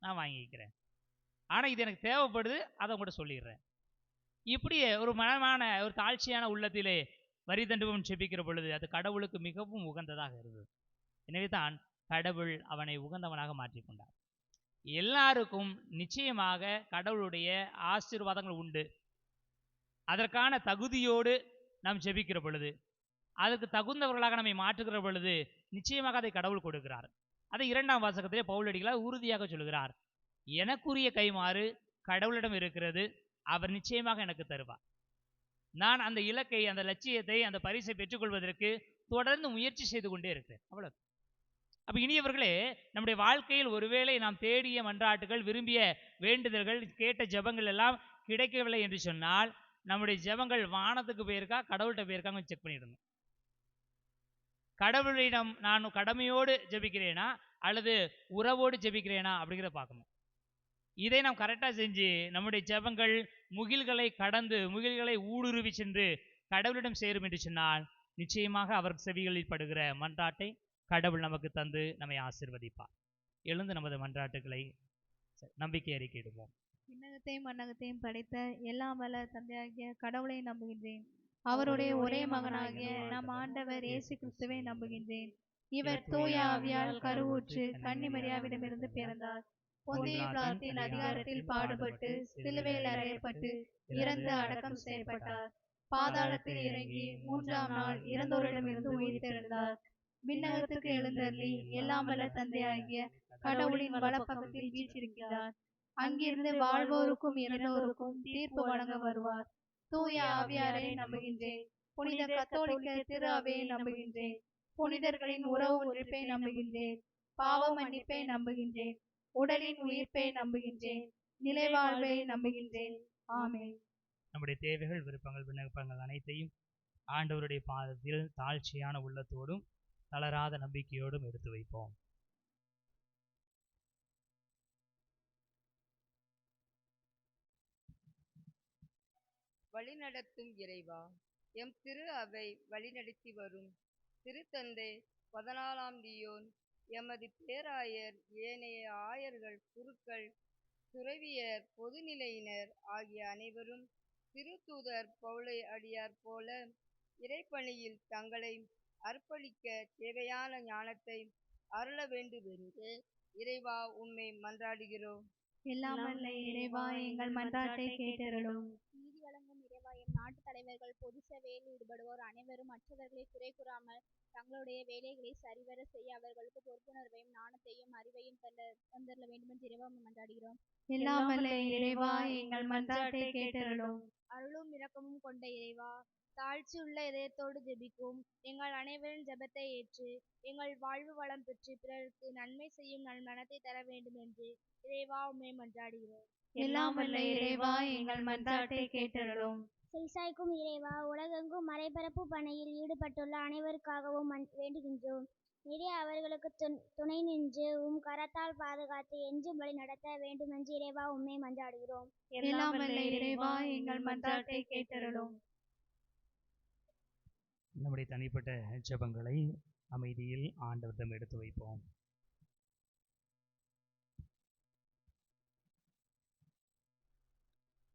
நான் வாங்கிக்கிறேன். ஆனால் இது எனக்கு தேவைப்படுது, அதை கூட சொல்லிடுறேன். இப்படியே ஒரு மனமான ஒரு தாழ்ச்சியான உள்ளத்திலே வரி தண்டுபவன் செபிக்கிற பொழுது அது கடவுளுக்கு மிகவும் உகந்ததாக இருந்தது. எனவே தான் கடவுள் அவனை உகந்தவனாக மாற்றிக்கொண்டார். எல்லாருக்கும் நிச்சயமாக கடவுளுடைய ஆசீர்வாதங்கள் உண்டு. அதற்கான தகுதியோடு நாம் ஜெபிக்கிற பொழுது, அதற்கு தகுந்தவர்களாக நம்மை மாற்றுகிற பொழுது நிச்சயமாக அதை கடவுள் கொடுக்கிறார். அதை 2ஆம் வாசகத்திலே பவுலடிகளார் உறுதியாக சொல்கிறார். எனக்குரிய கைமாறு கடவுளிடம் இருக்கிறது, அவர் நிச்சயமாக எனக்கு தருவார். நான் அந்த இலக்கை, அந்த லட்சியத்தை, அந்த பரிசை பெற்றுக்கொள்வதற்கு தொடர்ந்து முயற்சி செய்து கொண்டே இருக்கிறேன். அவ்வளவு. அப்ப இனியவர்களே, நம்முடைய வாழ்க்கையில் ஒருவேளை நாம் தேடிய மன்றாட்டுகள், விரும்பிய வேண்டுதல்கள், கேட்ட ஜெபங்கள் எல்லாம் கிடைக்கவில்லை என்று சொன்னால் நம்முடைய ஜெபங்கள் வானத்துக்கு போயிருக்கா, கடவுள்கிட்ட போயிருக்காங்க செக் பண்ணிடணும். கடவுளிடம் நான் கடமையோடு ஜெபிக்கிறேனா அல்லது உறவோடு ஜெபிக்கிறேனா அப்படிங்கிறத பார்க்கணும். இதை நாம் கரெக்டாக செஞ்சு நம்முடைய ஜெபங்கள் முகில்களை கடந்து, முகில்களை ஊடுருவி சென்று கடவுளிடம் சேரும் என்று சொன்னால் நிச்சயமாக அவர் செவிகளில் படுகிற மன்றாட்டை கடவுள் நமக்கு தந்து நம்மை ஆசீர்வதிப்பார். எழுந்து நமது மன்றாட்டுகளை நம்பிக்கை அறிக்கையிடுவோம். விண்ணகத்தையும் மண்ணகத்தையும் படைத்த எல்லாம் வல்ல தந்தையாகிய கடவுளை நம்புகின்றேன். அவருடைய ஒரே மகனாகிய நம் ஆண்டவர் இயேசு கிறிஸ்துவை நம்புகின்றேன். இவர் தூய ஆவியால் கருவுற்று கன்னிமரியாவிடமிருந்து பிறந்தார். பொந்திய பிலாத்தின் அதிகாரத்தில் பாடுபட்டு சிலுவையில் அறையப்பட்டு இறந்து அடக்கம் செய்யப்பட்டார். பாதாளத்தில் இறங்கி 3ஆம் நாள் இறந்தோரிடமிருந்து உயிர்த்தெழுந்தார். விண்ணகத்துக்கு எழுந்தருளி எல்லாம் வல்ல தந்தையாகிய கடவுளின் வலப்பக்கத்தில் வீற்றிருக்கிறார். அங்கிருந்து வாழ்வோருக்கும் இறந்தோருக்கும் தீர்ப்பு வழங்க வருவார். தூய ஆவியாரை நம்புகின்றேன். புனித கத்தோலிக்க திரு அவையை நம்புகின்றேன். புனிதர்களின் உறவு ஒன்றிப்பை நம்புகின்றேன். பாவ மன்னிப்பை நம்புகின்றேன். உடலின் உயிர்ப்பை நம்புகின்றேன், நிலைவாழ்வை நம்புகின்றேன். ஆமென். நம்முடைய தேவைகள், விருப்பங்கள், விண்ணப்பங்கள் அனைத்தையும் ஆண்டவருடைய பாதத்தில் தாழ்ச்சியான உள்ளத்தோடும் தளராத நம்பிக்கையோடும் எடுத்து வைப்போம். வழிநடத்தும் இறைவா, எம் திரு அவை வழிநடத்தி வரும் திருத்தந்தை 14ஆம் லியோன், எமது பேராயர், ஏனைய ஆயர்கள், குருக்கள், துறவியர், பொதுநிலையினர் ஆகிய அனைவரும் திருத்தூதர் பவுலை அடியார் போல இறைப்பணியில் தங்களை அர்ப்பணிக்க தேவையான ஞானத்தை அருள வேண்டுமென்று இறைவா உம்மை மன்றாடுகிறோம். எல்லாம் வல்ல இறைவா, எங்கள் மன்றாட்டை கேட்டருளும். நீதி வழங்கும் இறைவா, எம் நாட்டு தலைவர்கள், பொது சேவையில் ஈடுபடுவோர் அனைவரும் மற்றவர்களை குறை கூறாமல் தங்களுடைய வேலைகளை சரிவர செய்ய அவர்களுக்கு பொறுப்புணர்வையும் ஞானத்தையும் அறிவையும் தந்தரல வேண்டுமென்று இறைவா மன்றாடுகிறோம். எல்லாம் வல்ல இறைவா, எங்கள் மன்றாட்டை கேட்டருளும். அருளும் இரக்கமும் கொண்ட இறைவா, தாழ்ச்சியுள்ள இதயத்தோடு ஜெபிக்கும் எங்கள் அனைவரின் ஜெபத்தை ஏற்று எங்கள் வாழ்வு வளம் பெற்று பிறருக்கு நன்மை செய்யும் நல் மனத்தை தர வேண்டும் என்று இறைவா உம்மை மன்றாடுகிறோம். எல்லாம் வல்ல இறைவா, எங்கள் மன்றாட்டை கேட்டருளும். செல்சாய்க்கும் இறைவா, உலகெங்கும் மறைபரப்பு பணியில் ஈடுபட்டுள்ள அனைவருக்காகவும் வேண்டுகின்றோம். நிறைய அவர்களுக்கு துணை நின்று கரத்தால் பாதுகாத்து என்றும் வழி நடத்த வேண்டுமென்று இறைவா உம்மை மன்றாடுகிறோம். எல்லாம் வல்ல இறைவா, எங்கள் மன்றாட்டை கேட்டருளும். நம்முடைய தனிப்பட்ட ஜெபங்களை அமைதியில் ஆண்டவரிடம் எடுத்து வைப்போம்.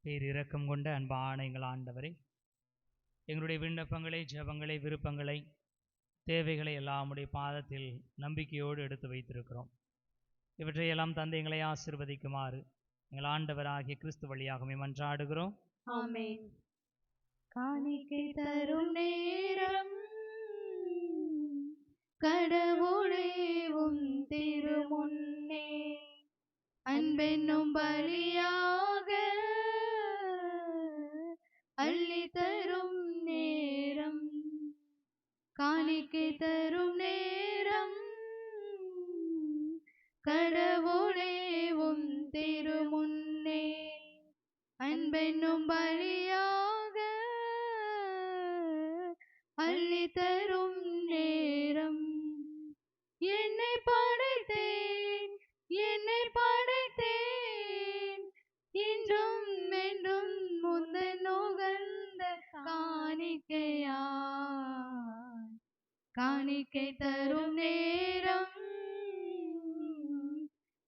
பேரிரக்கம் கொண்ட அன்பான எங்கள் ஆண்டவரே, எங்களுடைய விண்ணப்பங்களை, ஜெபங்களை, விருப்பங்களை, தேவைகளை எல்லாம் உடைய பாதத்தில் நம்பிக்கையோடு எடுத்து வைத்திருக்கிறோம். இவற்றையெல்லாம் தந்தை எங்களை ஆசீர்வதிக்குமாறு எங்கள் ஆண்டவராகிய கிறிஸ்து வழியாகவே மன்றாடுகிறோம். ஆமென். காணிக்கை தரும் நேரம் கடவுளே உம் திருமுன்னே அன்பென்னும் பலியாக அள்ளி தரும் நேரம். காணிக்கை தரும் நேரம் கடவுளே உம் திருமுன்னே அன்பென்னும் பலியாக அள்ளி தரும் நேரம். என்னை படைத்தேன், என்னை படைத்தேன், இன்றும் என்றும் முந்தன் நுகர்ந்த காணிக்கையா. காணிக்கை தரும் நேரம்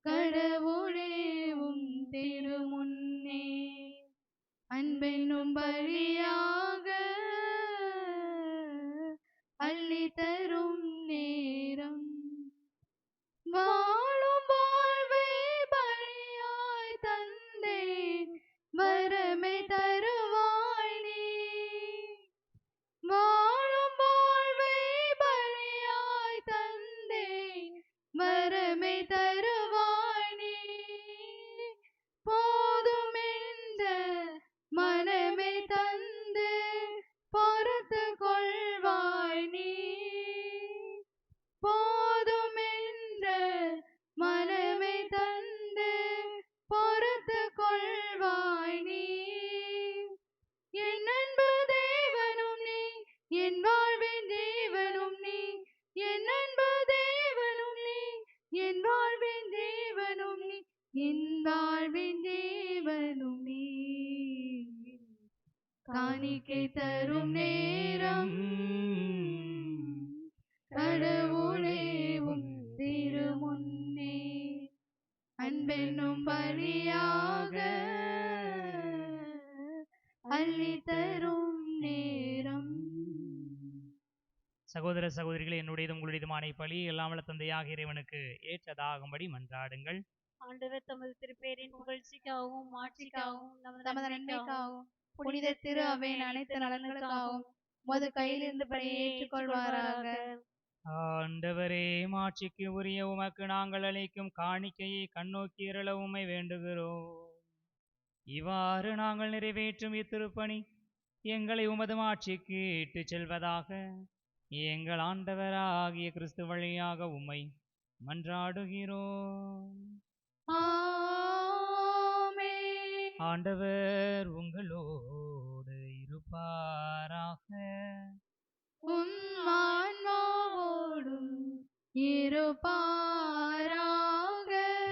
கடவுளே உம் திருமுன்னே அன்பென்னும் பலியாக அள்ளி தரும் நேரம். வாழும் வாழ்வை பலியாய் தந்தேன், வரமை தருவாய் நீ. வாழும் வாழ்வை பலியாய் தந்தேன், வரமை தருவாய் நீ. போதும் என்ற மனமே தந்து பொறுத்து கொள்வாய் நீ. போதும் என்ற மனமே தந்து பொறுத்து கொள்வாய் நீ. என் அன்பு தேவனும் நீ, என் வாழ்வின் தேவனும் நீ. என் அன்பு தேவனும் நீ, என் வாழ்வின் தேவனும் நீ. என் வாழ்வின் தேவனும் நீ. காணிக்கை தரும் நேரம் கடவுளே உம் திருமுன்னே அன்பென்னும் பலியாக அள்ளி தரும் நேரம். சகோதர சகோதரிகளே, என்னுடையது உங்களுடையதுமான பலி எல்லாம் வல்ல தந்தையாக இறைவனுக்கு ஏற்றதாகும்படி மன்றாடுங்கள். ஆண்டவர் தமது திருப்பேரின் புகழ்ச்சிக்காகவும் மாட்சிக்காகவும் நமது நன்மைக்காகவும் புனித திரு அவையின் அனைத்து நலன்களுக்காகவும் உமது கையிலிருந்து பலியை ஏற்றுக்கொள்வாராக. ஆண்டவரே, மாட்சிக்கு உரிய உமக்கு நாங்கள் அளிக்கும் காணிக்கையை கண்ணோக்கி இரள உம்மை வேண்டுகிறோம். இவ்வாறு நாங்கள் நிறைவேற்றும் இத்திருப்பணி எங்களை உமது மாட்சிக்கு இட்டுச் செல்வதாக எங்கள் ஆண்டவராகிய கிறிஸ்து வழியாக உம்மை மன்றாடுகிறோம். ஆமென். ஆண்டவர் உங்களோடு இருப்பாராக. உம் ஆன்மாவோடும் இருப்பாராக.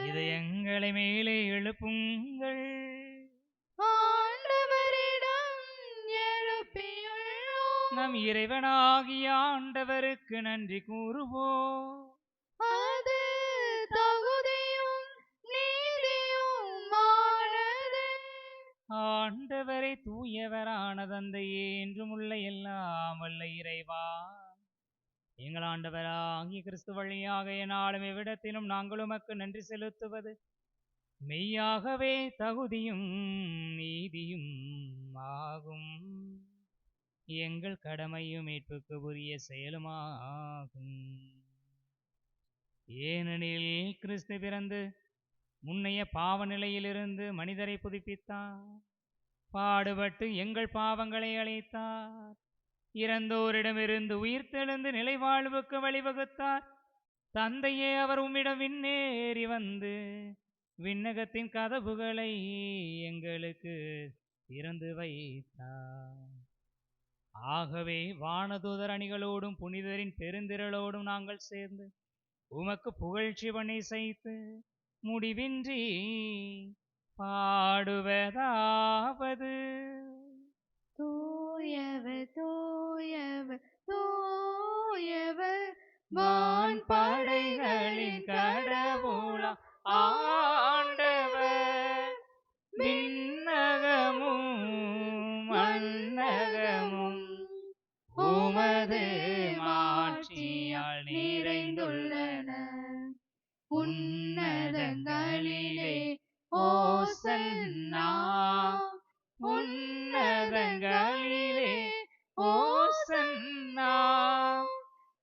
இதயங்களை மேலே எழுப்புங்கள். ஆண்டவரிடம் எழுப்பியுள்ளோம். நம் இறைவனாகிய ஆண்டவருக்கு நன்றி கூறுவோம். அது தகுதியும் நீதியுமானது. ஆண்டவரை தூயவரான தந்தையே, என்றும் உள்ள எல்லாம் வல்ல இறைவா, எங்கள் ஆண்டவராகிய கிறிஸ்து வழியாக எந்நாளும் எவ்விடத்திலும் நாங்கள் உமக்கு நன்றி செலுத்துவது மெய்யாகவே தகுதியும் நீதியும் ஆகும். எங்கள் கடமையும் மீட்புக்கு உரிய செயலுமாகும். ஏனெனில் கிறிஸ்து பிறந்து முன்னைய பாவ நிலையிலிருந்து மனிதரை புதுப்பித்தார். பாடுபட்டு எங்கள் பாவங்களை அழித்தார். இறந்தோரிடமிருந்து உயிர்த்தெழுந்து நிலைவாழ்வுக்கு வழிவகுத்தார். தந்தையே, அவர் உம்மிடம் விண்ணேறி வந்து விண்ணகத்தின் கதவுகளை எங்களுக்கு திறந்து வைத்தார். ஆகவே வானதூதர் அணிகளோடும் புனிதரின் பெருந்திரளோடும் நாங்கள் சேர்ந்து உமக்கு புகழ்ச்சி பண்ணி செய்து முடிவின்றி பாடுவதாவது: தூயவர் தூயவர் தூயவர் வான்படைகளின் கடவுளாம் ஆண்டவர், விண்ணகமும் மண்ணகமும் உமது மாட்சியால் நிறைந்துள்ளன. உன்னதங்களிலே ஓசன்னா, உன்னதங்களிலே ஓசன்னா.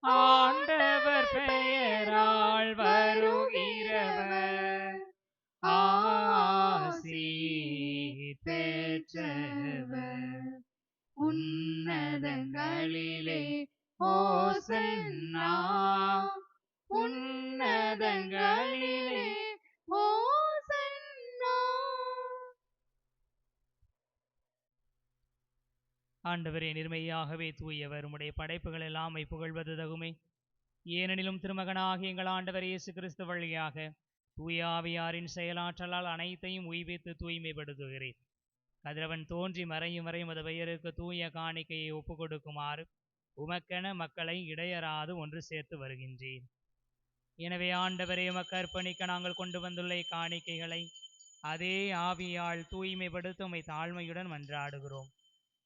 ஆண்டவர் பெயரால் வருகிறவர் ஆசி பெற்றவர். உன்னதங்களிலே ஓசன்னா, உன்னதங்களிலே ஓசன்னா. ஆண்டவரே, நிர்மையாகவே தூயவர். உம்முடைய படைப்புகள் எல்லாம் புகழ்வது தகுமே. ஏனெனிலும் திருமகனாகிய எங்கள் ஆண்டவர் இயேசு கிறிஸ்து வழியாக தூய ஆவியாரின் செயலாற்றலால் அனைத்தையும் உய்வித்து தூய்மைப்படுத்துகிறேன். கதிரவன் தோன்றி மறையும் வரை உமது பெயருக்கு தூய காணிக்கையை ஒப்புக் கொடுக்குமாறு உமக்கென மக்களை இடையராது ஒன்று சேர்த்து வருகின்றேன். எனவே ஆண்டவரே, உமக்கு அர்ப்பணிக்க நாங்கள் கொண்டு வந்துள்ள காணிக்கைகளை அதே ஆவியால் தூய்மைப்படுத்த உம்மை தாழ்மையுடன் மன்றாடுகிறோம்.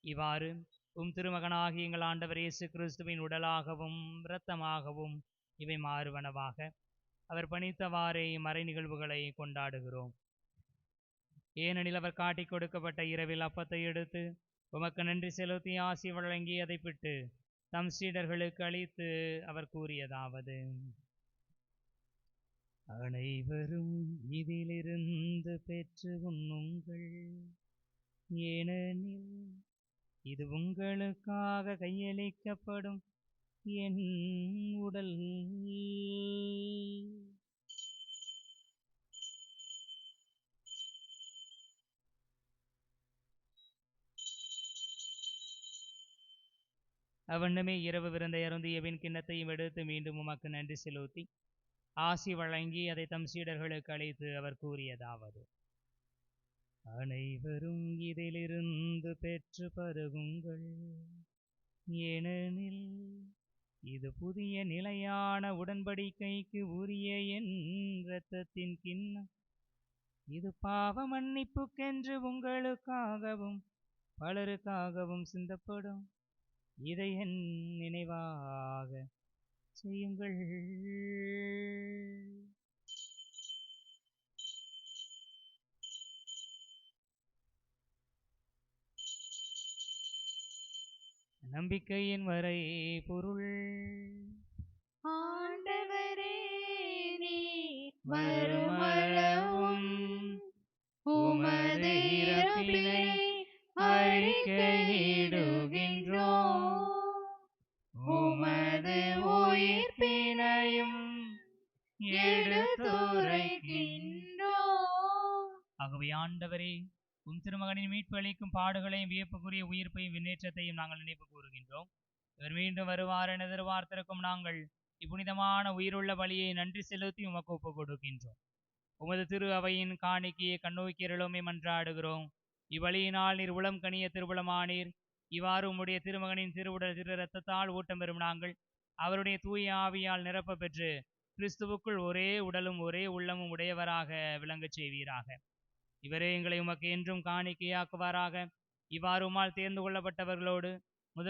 இவ்வாறு உம் திருமகனாகி எங்கள் ஆண்டவர் இயேசு கிறிஸ்துவின் உடலாகவும் இரத்தமாகவும் இவை மாறுவனவாக அவர் பணித்தவாறே மறை நிகழ்வுகளை கொண்டாடுகிறோம். ஏனெனில் அவர் காட்டிக் கொடுக்கப்பட்ட இரவில் அப்பத்தை எடுத்து உமக்கு நன்றி செலுத்தி ஆசி வழங்கி அதை பிட்டு தம் சீடர்களுக்கு அளித்து அவர் கூறியதாவது: அனைவரும் இதிலிருந்து பெற்று உண்ணுங்கள், ஏனெனில் இது உங்களுக்காக கையளிக்கப்படும் என் உடல். அவண்ணமே இரவு விருந்தை அருந்தியபின் கிண்ணத்தையும் எடுத்து மீண்டும் உமக்கு நன்றி செலுத்தி ஆசி வழங்கி அதை தம் சீடர்களுக்கு அளித்து அவர் கூறியதாவது: அனைவரும் இதிலிருந்து பெற்று பருகுங்கள், ஏனெனில் இது புதிய நிலையான உடன்படிக்கைக்கு உரிய என் இரத்தத்தின் கிண்ணம். இது பாவ மன்னிப்புக்கென்று உங்களுக்காகவும் பலருக்காகவும் சிந்தப்படும். இதை என் நினைவாக செய்யுங்கள். நம்பிக்கையின் வரை பொருள். ஆண்டவரே, நீ வருமளவும் உமது இறப்பினை அறிக்கையிடுகின்றோம், உமது உயிர்ப்பினையும் எடுத்துரைக்கின்றோம். ஆகவே ஆண்டவரே, உம் திருமகனின் மீட்பு அளிக்கும் பாடுகளையும் வியப்புக்குரிய உயிர்ப்பையும் விண்ணேற்றத்தையும் நாங்கள் நினைவு கூறுகின்றோம். இவர் மீண்டும் வருவார் என எதிர்பார்த்திருக்கும் நாங்கள் இப்புனிதமான உயிருள்ள பலியை நன்றி செலுத்தி உமக்கு ஒப்புக் கொடுக்கின்றோம். உமது திரு அவையின் காணிக்கையை கண்ணோக்கியருளுமே மன்றாடுகிறோம். இவ்வழியினால் நீர் உளம் கனிய திருவுளமானீர். இவ்வாறு உம்முடைய திருமகனின் திருவுடல் திரு இரத்தத்தால் ஊட்டம் பெறும் நாங்கள் அவருடைய தூய ஆவியால் நிரப்ப பெற்று கிறிஸ்துவுக்குள் ஒரே உடலும் ஒரே உள்ளமும் உடையவராக விளங்கச் செய்வீராக. இவரே எங்களை உமக்கு என்றும் காணிக்கையாக்குவாராக. இவ்வாறு உம்மால் தேர்ந்து கொள்ளப்பட்டவர்களோடு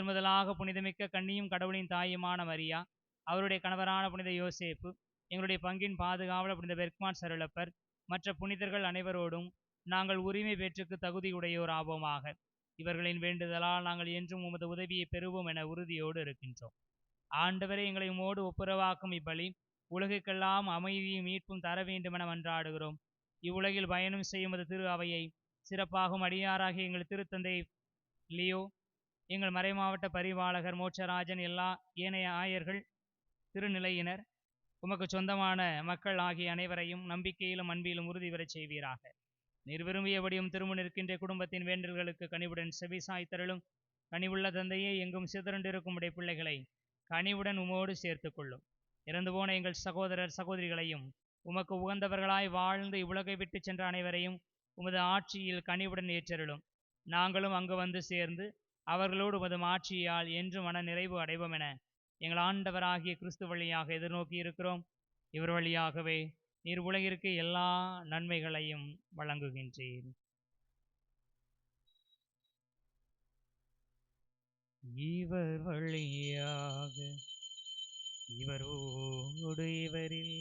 முதலாக புனிதமிக்க கன்னியும் கடவுளின் தாயுமான மரியா, அவருடைய கணவரான புனித யோசேப்பு, எங்களுடைய பங்கின் பாதுகாவலர் புனித பெர்க்மான் சருளப்பர், மற்ற புனிதர்கள் அனைவரோடும் நாங்கள் உரிமை பெற்றுக்கு தகுதியுடையோர் ஆவோமாக. இவர்களின் வேண்டுதலால் நாங்கள் என்றும் உமது உதவியை பெறுவோம் என உறுதியோடு இருக்கின்றோம். ஆண்டவரே, எங்களை உமோடு ஒப்புரவாக்கும் இப்பலி உலகுக்கெல்லாம் அமைதியும் மீட்பும் தர வேண்டுமென மன்றாடுகிறோம். இவ்வுலகில் பயணம் செய்யும் அது திரு அவையை சிறப்பாகும் அடியாராகிய எங்கள் திருத்தந்தை லியோ, எங்கள் மறைமாவட்ட பரிபாலகர் மோட்சராஜன், எல்லா ஏனைய ஆயர்கள், திருநிலையினர், உமக்கு சொந்தமான மக்கள் ஆகிய அனைவரையும் நம்பிக்கையிலும் அன்பிலும் உறுதி பெறச் செய்வீராக. நீர் விரும்பியபடியும் திரும்ப நிற்கின்ற குடும்பத்தின் வேண்டல்களுக்கு கனிவுடன் செவிசாய்த்தருளும். கனிவுள்ள தந்தையே, எங்கும் சிதறண்டிருக்கும் உடைய பிள்ளைகளை கனிவுடன் உமோடு சேர்த்து கொள்ளும். இறந்து போன எங்கள் சகோதரர் சகோதரிகளையும் உமக்கு உகந்தவர்களாய் வாழ்ந்து இவ்வுலகை விட்டு சென்ற அனைவரையும் உமது ஆட்சியில் கனிவுடன் ஏற்றருளும். நாங்களும் அங்கு வந்து சேர்ந்து அவர்களோடு உமது ஆட்சியால் என்று மன நிறைவு அடைவோம் என எங்கள் ஆண்டவராகிய கிறிஸ்து வழியாக எதிர்நோக்கி இருக்கிறோம். இவர் வழியாகவே நீர் உலகிற்கு எல்லா நன்மைகளையும் வழங்குகின்றீர். இவர் வழியாக இவரோடு இவரில்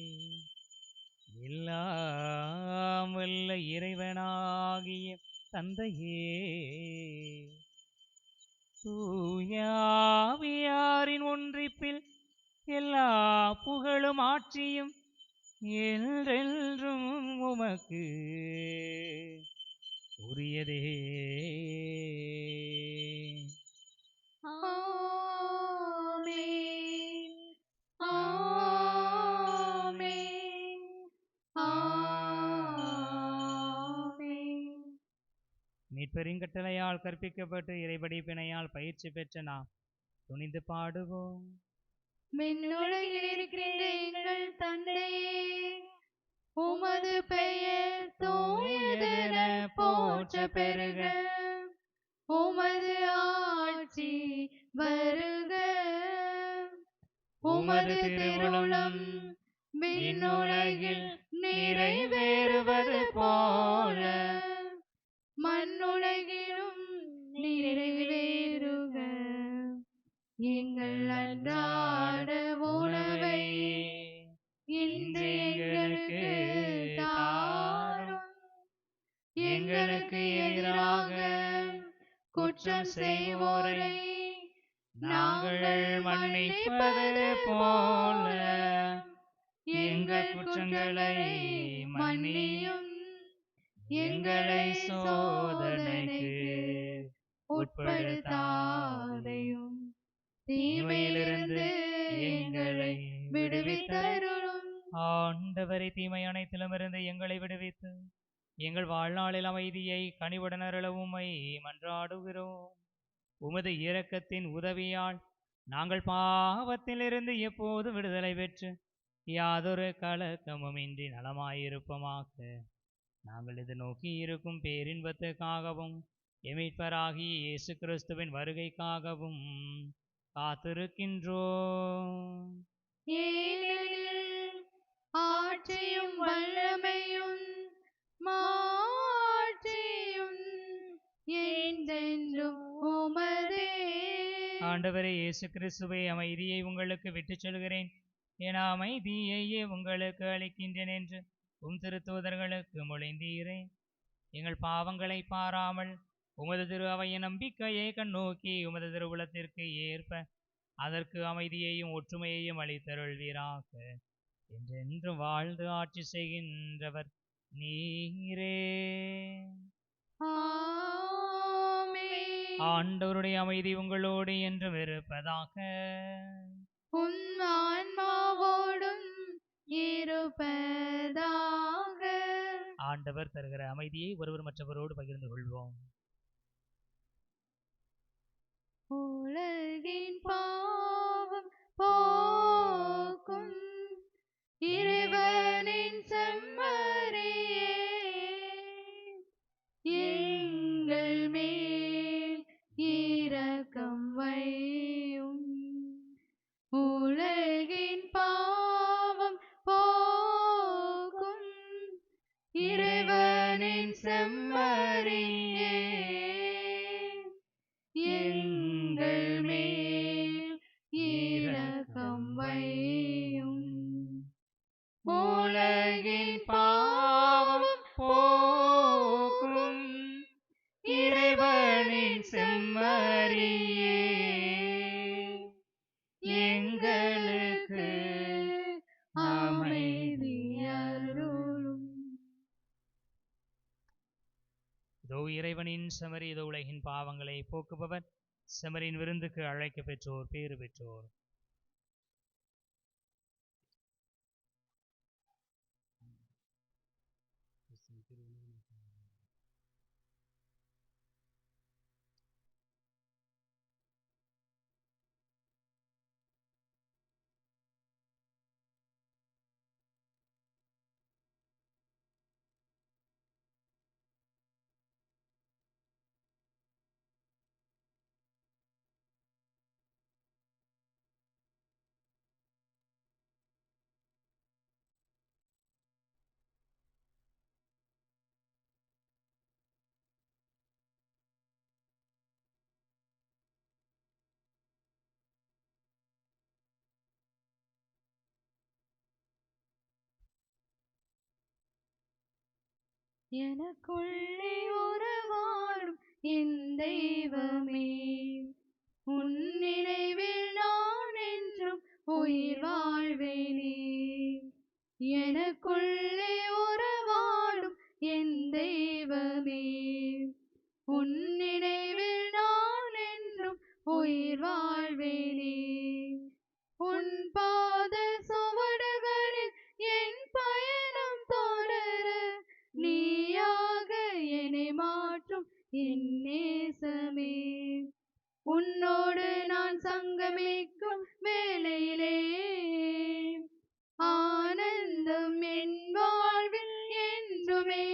எல்லாம் வல்ல இறைவனாகிய தந்தையே, தூயாவியாரின் ஒன்றிப்பில் எல்லா புகழும் ஆட்சியும் என்றென்றும் உமக்கு உரியதே. ஆமென். ஆமென். ஆமென். மீட்பரின் கட்டளையால் கற்பிக்கப்பட்டு இறைபடி பிணையால் பயிற்சி பெற்ற நாம் துணிந்து பாடுவோம். விண்ணுலகில் இருக்கின்ற எங்கள் தந்தையே, உமது பெயர் தூயதென போற்ற பெறுக. உமது ஆட்சி வருக. உமது திருவுளம் விண்ணுலகில் நிறைவேறுவது போல மண்ணுலகிலும் நிறைவேறுக. எங்கள் அன்றாட உணவை இன்று எங்களுக்கு தாரும். எங்களுக்கு எதிராக குற்றம் செய்வோரை நாங்கள் மன்னிப்பது போல எங்கள் குற்றங்களை மன்னியும். எங்களை சோதனைக்கு உட்படுத்தாதையும் தீமையிலிருந்து எங்களை விடுவித்தருளும். ஆண்டவரை, தீமை அனைத்திலுமிருந்து எங்களை விடுவித்து எங்கள் வாழ்நாளில் அமைதியை கனிவுடன் அருளவும் உம்மை மன்றாடுகிறோம். உமது இரக்கத்தின் உதவியால் நாங்கள் பாவத்திலிருந்து எப்போது விடுதலை பெற்று யாதொரு கலக்கமுமின்றி நலமாயிருப்போமாக. நாங்கள் இது நோக்கி இருக்கும் பேரின்பத்துக்காகவும் எமீட்பராகிய இயேசு கிறிஸ்துவின் வருகைக்காகவும் காத்திருக்கின்றோம். ஏனெனில் ஆட்சியும் வல்லமையும் மாட்சியும் என்றென்றும் உமதே. ஆண்டவரே இயேசு கிறிஸ்துவே, அமைதியை உங்களுக்கு விட்டுச் செல்கிறேன், என அமைதியையே உங்களுக்கு அளிக்கின்றேன் என்று உம் திருத்தூதர்களுக்கு மொழிந்தீரே. எங்கள் பாவங்களை பாராமல் உமது திரு அவையின் நம்பிக்கையை கண்ணோக்கி உமது திருவுளத்திற்கு ஏற்ப அதற்கு அமைதியையும் ஒற்றுமையையும் அளித்தருள்வீராக. என்றென்று வாழ்ந்து ஆட்சி செய்கின்றவர் நீரே. ஆமென். ஆண்டவருடைய அமைதி உங்களோடு என்றும் இருப்பதாக. உம் ஆன்மாவோடும் இருப்பதாக. ஆண்டவர் தருகிற அமைதியை ஒருவர் மற்றவரோடு பகிர்ந்து கொள்வோம். உலகின் பாவம் போக்கும் இறைவனின் செம்மறியே, எங்கள் மேல் இரக்கம் வையும். உலகின் பாவம் போக்கும் இறைவனின் செம்மறியே, எங்கள் மேல் இரக்கம் வையும். உலகின் பாவம் போக்கும் இறைவனின் செம்மறியே, எங்களுக்கு அமைதி அருளும். இதோ இறைவனின் செமரி, இதோ உலகின் பாவங்களை போக்குபவர். செமரின் விருந்துக்கு அழைக்க பெற்றோர் பேறு பெற்றோர். எனக்குள்ளே உறவாடும் என் தெய்வமே, உன் நினைவில் நான் என்றும் உயிர் வாழ்வேனே. எனக்குள்ளே உறவாடும் என் தெய்வமே, உன் நினைவில் நான் என்றும் உயிர் வாழ்வேனே. உன் பாத சுவடுகளில் என் பயணம் தொடர, நீயாக என்னை மாற்றும் என் நேசமே. உன்னோடு நான் சங்கமிக்கும் வேளையிலே ஆனந்தம் என் வாழ்வில் என்றுமே.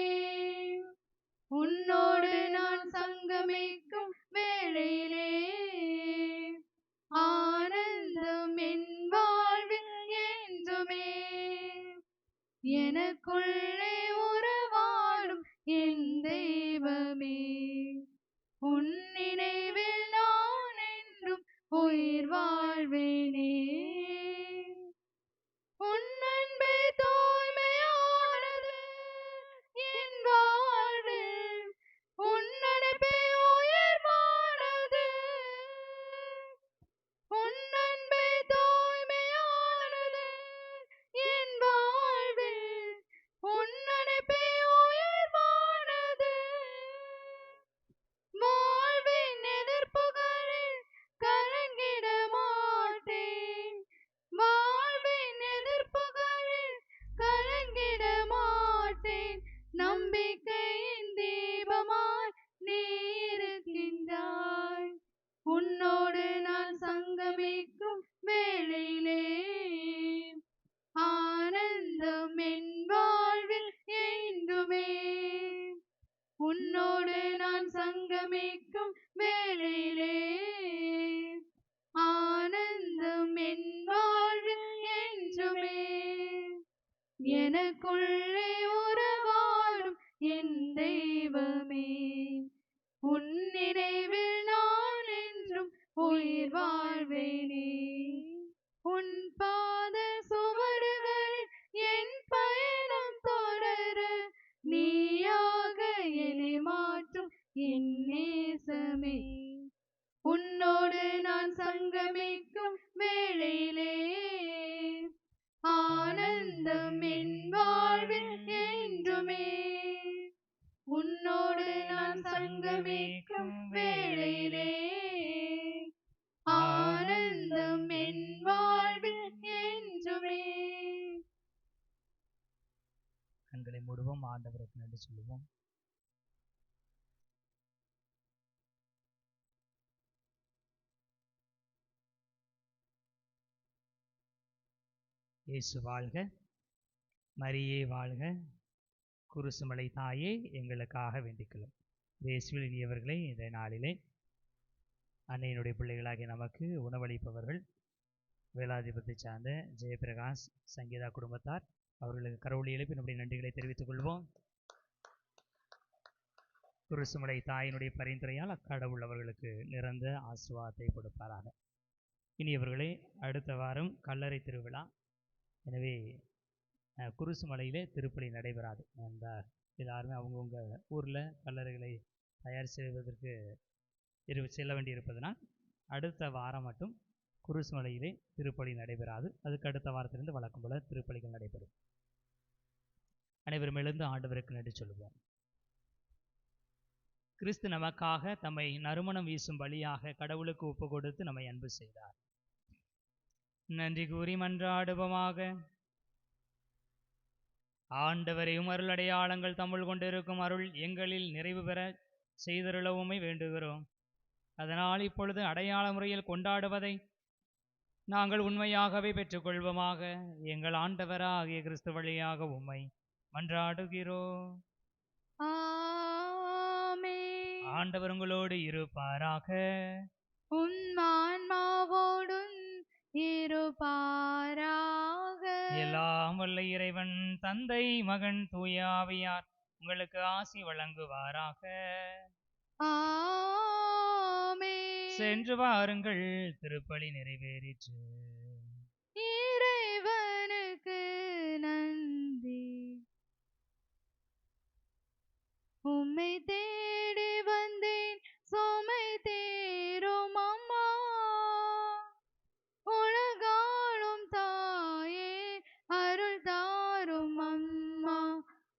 உன்னோடு நான் சங்கமிக்கும் வேளையிலே ஆனந்தம் என் வாழ்வில் என்றுமே. எனக்குள்ளே உறவாடும் என் தெய்வமே, உன் நினைவில் நான் என்றும் உயிர் வாழ்வேனே. உன் அன்பே தூய்மையானது என் வாழ்வில், உன் அன்பே உயர்வானது. உன் அன்பே தூய்மையானது என் வாழ்வில், உன் அன்பே உயர்வானது. வாழ்வின் எதிர்ப்புகளில் கலங்கிட மாட்டேன், வாழ்வின் எதிர்ப்புகளில் கலங்கிட மாட்டேன். நம்பிக்கையின் தீபமாய் நீ இருக்கின்றாய். உன்னோடு நான் சங்கமிக்கும் வேளையிலே ஆனந்தம் என் வாழ்வில் என்றுமே. உன்னோடு நான் சங்கமிக்கும் வேளையிலே ஆனந்தம் என் வாழ்வில் என்றுமே. எனக்குள்ளே உறவாடும் என் தெய்வமே, உன் நினைவில் நான் என்றும் உயிர் வாழ்வேனே. உன் பாத சுவடுகளில் என் பயணம் தொடர, நீயாக என்னை மாற்றும் என் நேசமே. உன்னோடு நான் சங்கமிக்கும் வேளையிலே ஆனந்தம் என் வாழ்வில் என்றுமே. உன்னோடு நான் சங்கமிக்கும் வேளையிலே ஆனந்தம் என் வாழ்வில் என்றுமே. கண்களை மூடுவோம். ஆண்டவருக்கு நன்றி சொல்லுவோம். இயேசு வாழ்க, மரியே வாழ்க, குருசுமலை தாயே எங்களுக்காக வேண்டிக்கொள்ளும். இயேசுவில் இனியவர்களே, இந்த நாளிலே அன்னையினுடைய பிள்ளைகளாகிய நமக்கு உணவளிப்பவர்கள் வேலாதிபத்தை சார்ந்த ஜெயபிரகாஷ் சங்கீதா குடும்பத்தார். அவர்களுக்கு கரவொலி எழுப்பி நம்முடைய நன்றிகளை தெரிவித்துக் கொள்வோம். குருசுமலை தாயினுடைய பரிந்துரையால் அக்கடவுள் அவர்களுக்கு நிறந்த ஆசீர்வாதத்தை கொடுப்பாராக. இனியவர்களே, அடுத்த வாரம் கல்லறை திருவிழா. எனவே குருசுமலையிலே திருப்பலி நடைபெறாது. அந்த எல்லாருமே அவங்கவுங்க ஊரில் கல்லறைகளை தயார் செய்வதற்கு செல்ல வேண்டியிருப்பதனால் அடுத்த வாரம் மட்டும் குருசுமலையிலே திருப்பலி நடைபெறாது. அதுக்கு அடுத்த வாரத்திலிருந்து வழக்கம் போல திருப்பலிகள் நடைபெறும். அனைவரும் எழுந்து ஆண்டவருக்கு நன்றி சொல்லுவோம். கிறிஸ்து நமக்காக தம்மை நறுமணம் வீசும் பலியாக கடவுளுக்கு ஒப்பு கொடுத்து நம்மை அன்பு செய்தார். நன்றி கூறி மன்றாடுவோமாக. ஆண்டவரை அருள் அடையாளங்கள் தம்முள் கொண்டிருக்கும் அருள் எங்களில் நிறைவு பெற செய்தருளவுமை வேண்டுகிறோம். அதனால் இப்பொழுது அடையாள முறையில் கொண்டாடுவதை நாங்கள் உண்மையாகவே பெற்றுக்கொள்வோமாக. எங்கள் ஆண்டவராகிய கிறிஸ்து வழியாக உம்மை மன்றாடுகிறோம். ஆமென். ஆண்டவர் உங்களோடு இருப்பாராக. உம்மான்மாவோடும் இருப்பாராக. எல்லாம் வல்ல இறைவன் தந்தை மகன் தூய ஆவியார் உங்களுக்கு ஆசி வழங்குவாராக. ஆமென். சென்று வாருங்கள், திருப்பலி நிறைவேறிற்று. இறைவனுக்கு நன்றி. உம்மை தேடி வந்தேன் சுமை தீரும் அம்மா. உலகாளும் தாயே அருள் தாரும் அம்மா.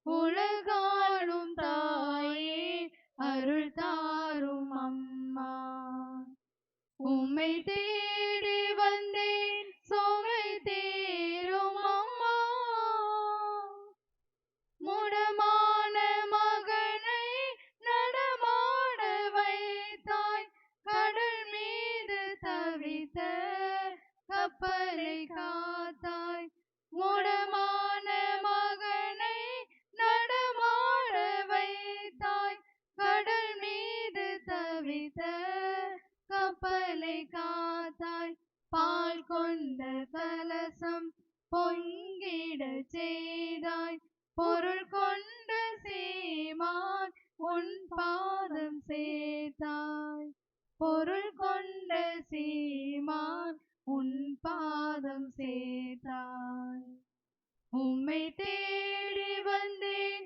உலகாளும் தாயே அருள் தாரும் அம்மா. உம்மை தேடி வந்தேன் சுமை தீரும் அம்மா. முடமான மகனை நடமாட வைத்தாய். கடல் மீது தவித்த கப்பலை காத்தாய். முடமான மகனை நடமாட வைத்தாய். கடல் மீது தவித்த கப்பலை காத்தாய். பால் கொண்ட கலசம் பொங்கிட செய்தாய். பொருள் கொண்ட சீமான் உன் பாதம் சேர்த்தாய். பொருள் கொண்ட சீமான் உன் பாதம் சேர்த்தாய். உம்மை தேடி வந்தேன்